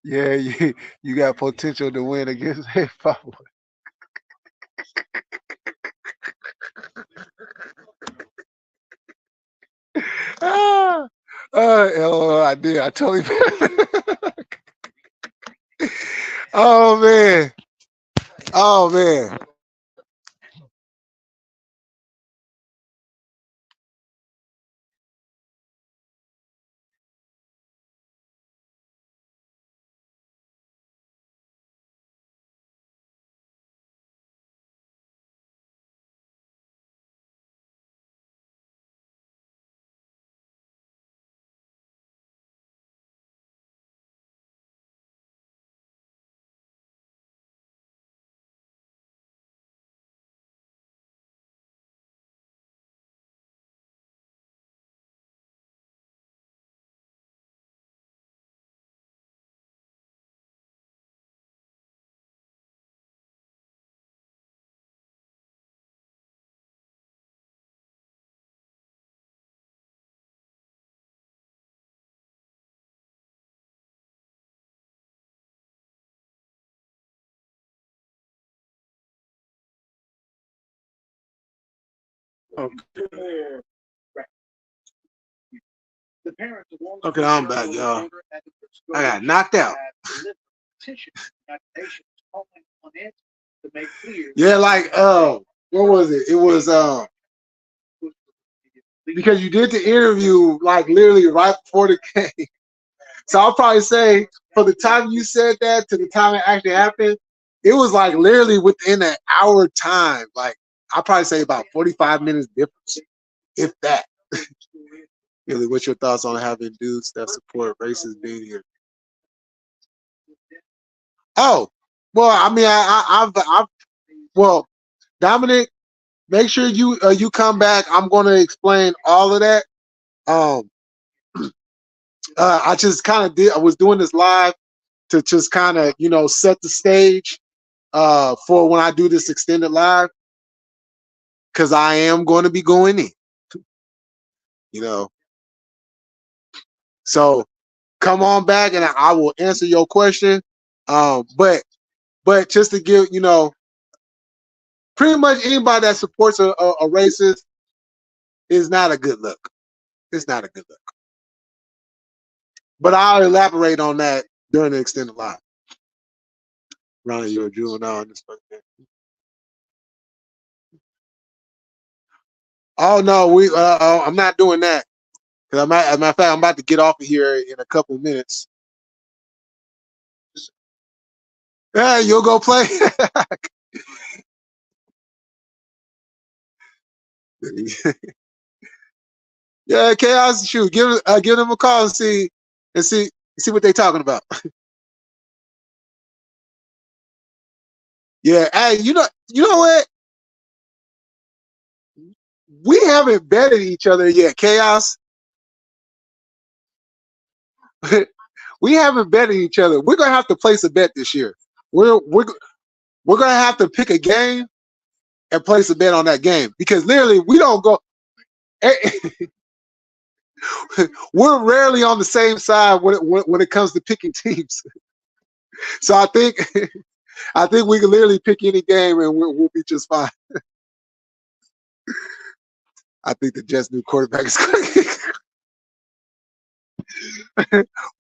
Yeah, you got potential to win against a foul. Ah, LOL, I did. I totally. Oh man. Oh man. Okay. Okay, I'm back, y'all. I got knocked out. Yeah, like what was it? It was because you did the interview like literally right before the game. So I'll probably say for the time you said that to the time it actually happened, it was like literally within an hour time. Like I'll probably say about 45 minutes difference, if that. Really, what's your thoughts on having dudes that support races being here? Oh, well, I mean, I've well, Dominic, make sure you come back. I'm going to explain all of that. Um, I just kind of did. I was doing this live to just kind of set the stage for when I do this extended live because I am going to be going in. You know, so come on back and I will answer your question. But just to give pretty much anybody that supports a racist is not a good look. It's not a good look. But I'll elaborate on that during the extended live. Ronnie, you're a juvenile in this podcast. Oh no, I'm not doing that. Cause as a matter of fact, I'm about to get off of here in a couple of minutes. Yeah, you'll go play. Yeah, chaos. Shoot, give them a call and see what they're talking about. Yeah, hey, you know what? We haven't betted each other yet, chaos. We haven't betted each other. We're gonna have to place a bet this year. We're gonna have to pick a game and place a bet on that game because literally we don't go. We're rarely on the same side when it comes to picking teams. So I think we can literally pick any game and we'll be just fine. I think the Jets' new quarterback is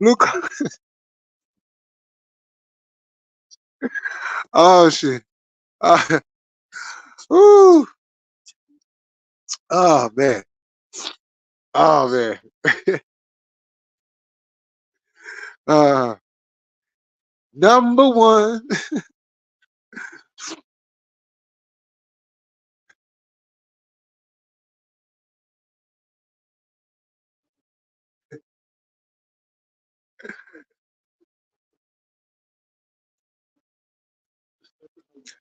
Luke. Oh shit. Uh, ooh. Oh man. Oh man. Uh, number one.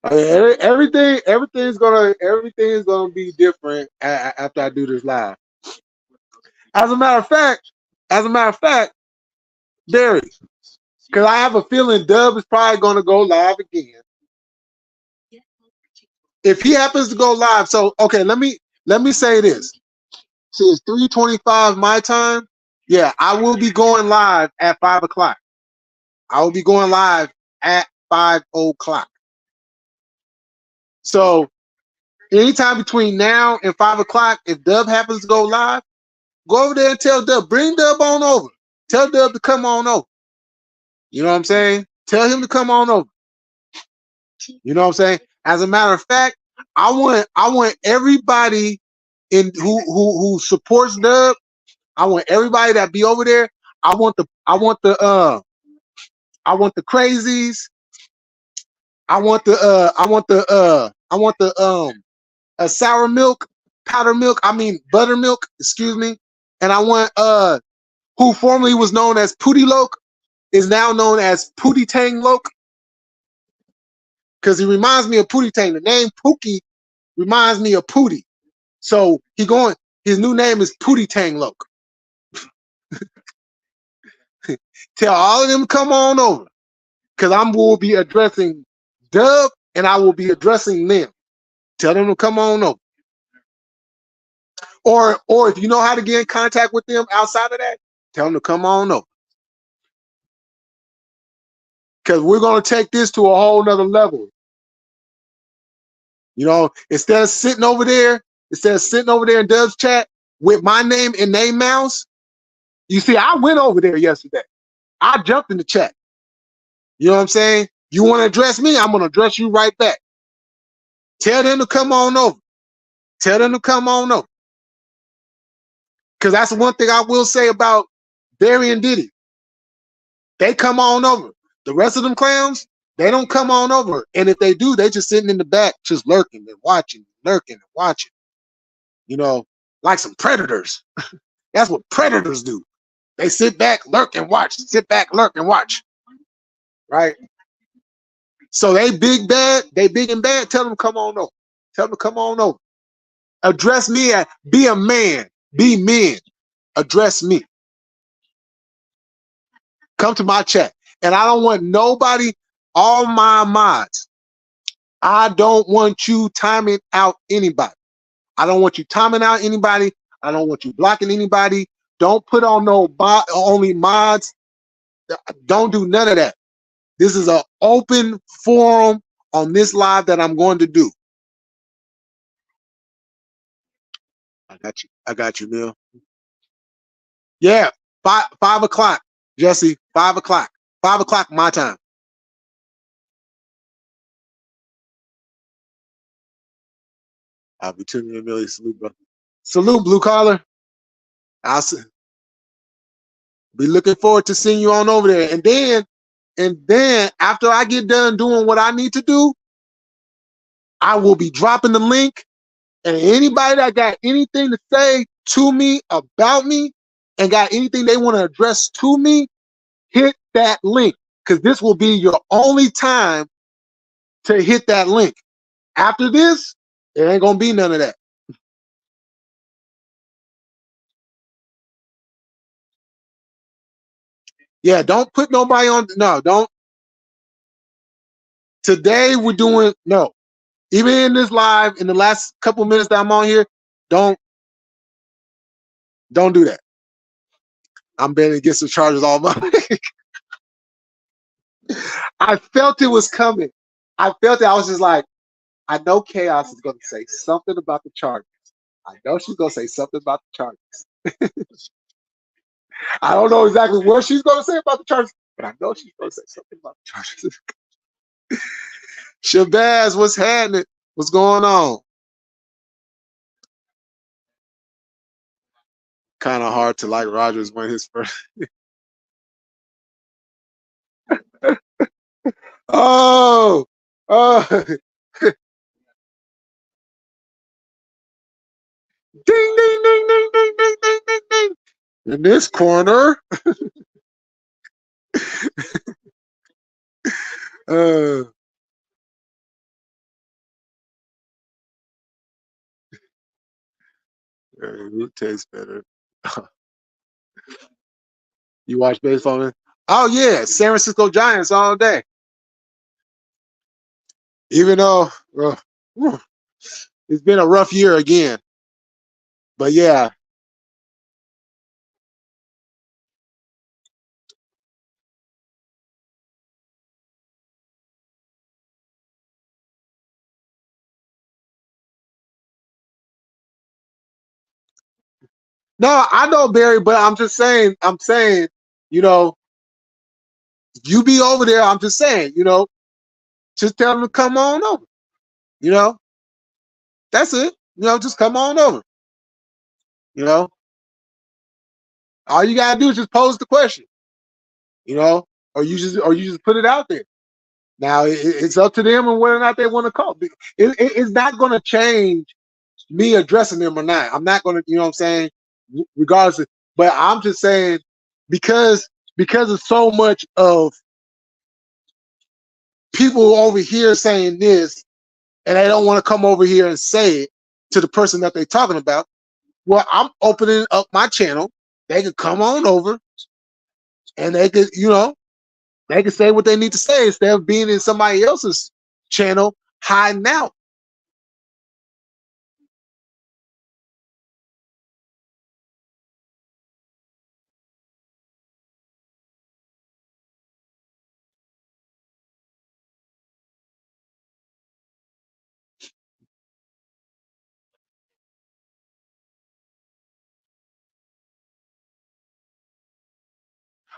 Everything's gonna be different after I do this live. As a matter of fact, Barry, because I have a feeling Dub is probably gonna go live again. If he happens to go live, so okay, let me say this. See, it's 3:25 my time. Yeah, I will be going live at 5 o'clock. I will be going live at 5 o'clock. So anytime between now and 5 o'clock, if Dub happens to go live, go over there and tell Dub, bring Dub on over. Tell Dub to come on over. You know what I'm saying? Tell him to come on over. You know what I'm saying? As a matter of fact, I want everybody in who supports Dub. I want everybody that be over there. I want the crazies. I want the sour milk, powder milk. I mean buttermilk. Excuse me. And I want who formerly was known as Pootie Loke is now known as Pootie Tang Loke because he reminds me of Pootie Tang. The name Pookie reminds me of Pootie. So his new name is Pootie Tang Loke. Tell all of them to come on over because I will be addressing Dub and I will be addressing them. Tell them to come on over. Or if you know how to get in contact with them outside of that, tell them to come on over. Because we're going to take this to a whole nother level. You know, instead of sitting over there in Dub's chat with my name and name mouse, you see, I went over there yesterday. I jumped in the chat. You know what I'm saying? You want to address me? I'm going to address you right back. Tell them to come on over. Tell them to come on over. Because that's the one thing I will say about Barry and Diddy. They come on over. The rest of them clowns, they don't come on over. And if they do, they just sitting in the back, just lurking and watching, You know, like some predators. That's what predators do. They sit back, lurk, and watch. Sit back, lurk, and watch. Right? So they big and bad. Tell them to come on over. Tell them to come on over. Address me as be a man. Be men. Address me. Come to my chat. And I don't want nobody, all my mods. I don't want you timing out anybody. I don't want you timing out anybody. I don't want you blocking anybody. Don't put on no only mods. Don't do none of that. This is an open forum on this live that I'm going to do. I got you, Neil. Yeah, 5 o'clock, Jesse. 5 o'clock. 5 o'clock my time. I'll be tuning in, Millie. Salute, bro. Salute, blue collar. I'll be looking forward to seeing you on over there. And then after I get done doing what I need to do, I will be dropping the link. And anybody that got anything to say to me about me and got anything they want to address to me, hit that link. Because this will be your only time to hit that link. After this, it ain't going to be none of that. Yeah, don't put nobody on. No, don't. Today we're doing, no. Even in this live, in the last couple minutes that I'm on here, don't do that. I'm betting against the Chargers all month. I felt it was coming. I felt it. I was just like, I know Chaos is going to say something about the Chargers. I know she's gonna say something about the Chargers. I don't know exactly what she's gonna say about the Chargers, but I know she's gonna say something about the Chargers. Shabazz, what's happening? What's going on? Kind of hard to like Rodgers when his first. Oh, oh, ding, ding, ding, ding, ding, ding, ding, ding, ding. In this corner, uh, who tastes better? You watch baseball, man? Oh yeah, San Francisco Giants all day. Even though it's been a rough year again, but yeah. No, I know Barry, but I'm just saying. I'm saying, you know, you be over there. I'm just saying, just tell them to come on over. You know, that's it. Just come on over. You know, all you gotta do is just pose the question. Or you just put it out there. Now it's up to them and whether or not they want to call. It's not going to change me addressing them or not. I'm not going to, you know what I'm saying, regardless. But I'm just saying because of so much of people over here saying this and they don't want to come over here and say it to the person that they're talking about. Well, I'm opening up my channel. They could come on over and they could, they can say what they need to say instead of being in somebody else's channel hiding out.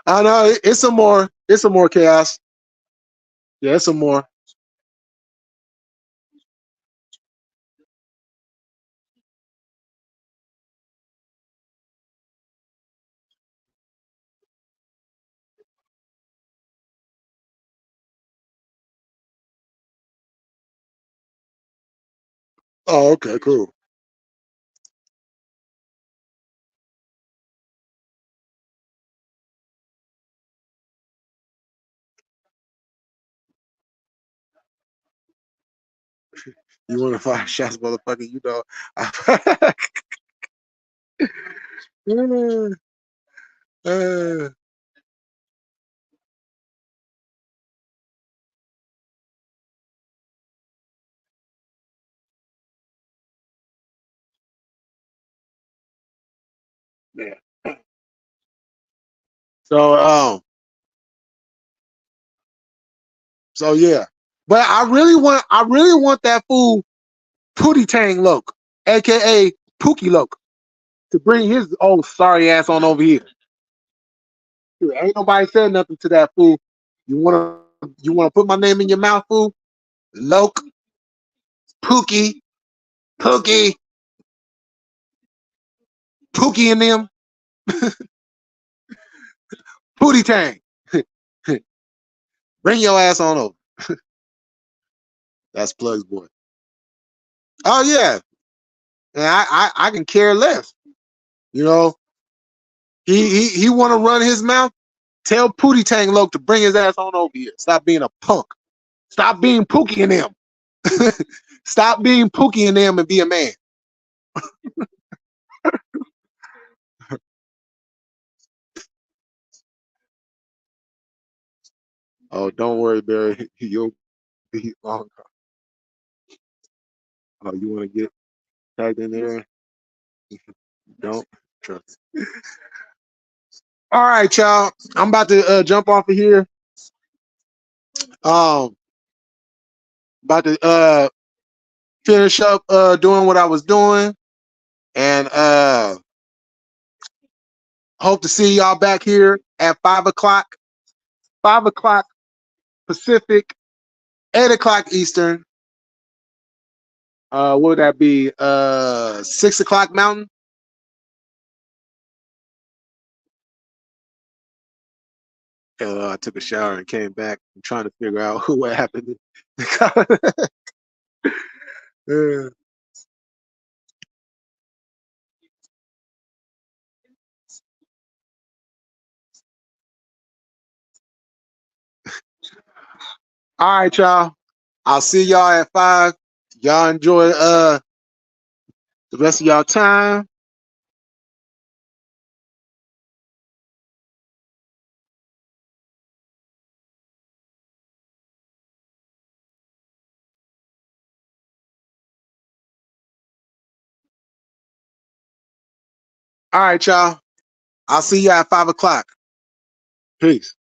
I know it's some more. It's some more chaos. Yeah, it's some more. Oh, okay, cool. You want to fire shots, motherfucker? You know. Uh, yeah. So so yeah. But I really want that fool Pootie Tang Loke, aka Pookie Loke, to bring his old sorry ass on over here. Dude, ain't nobody said nothing to that fool. You wanna put my name in your mouth, fool? Loke, Pookie, Pookie, Pookie and them, Pootie Tang. Bring your ass on over. That's Plug's boy. Oh yeah. And I can care less. You know, he want to run his mouth. Tell Pootie Tang Loke to bring his ass on over here. Stop being a punk. Stop being Pookie and them. Stop being Pookie and them and be a man. Oh, don't worry, Barry. You'll be long. Oh, you want to get tagged in there? Don't trust. All right, y'all. I'm about to jump off of here. Um, about to finish up doing what I was doing. And hope to see y'all back here at 5 o'clock. 5 o'clock Pacific, 8 o'clock Eastern. What would that be? 6 o'clock Mountain. I took a shower and came back. I'm trying to figure out what happened. Uh, all right, y'all. I'll see y'all at 5. Y'all enjoy the rest of y'all time. All right, y'all. I'll see you at 5 o'clock. Peace.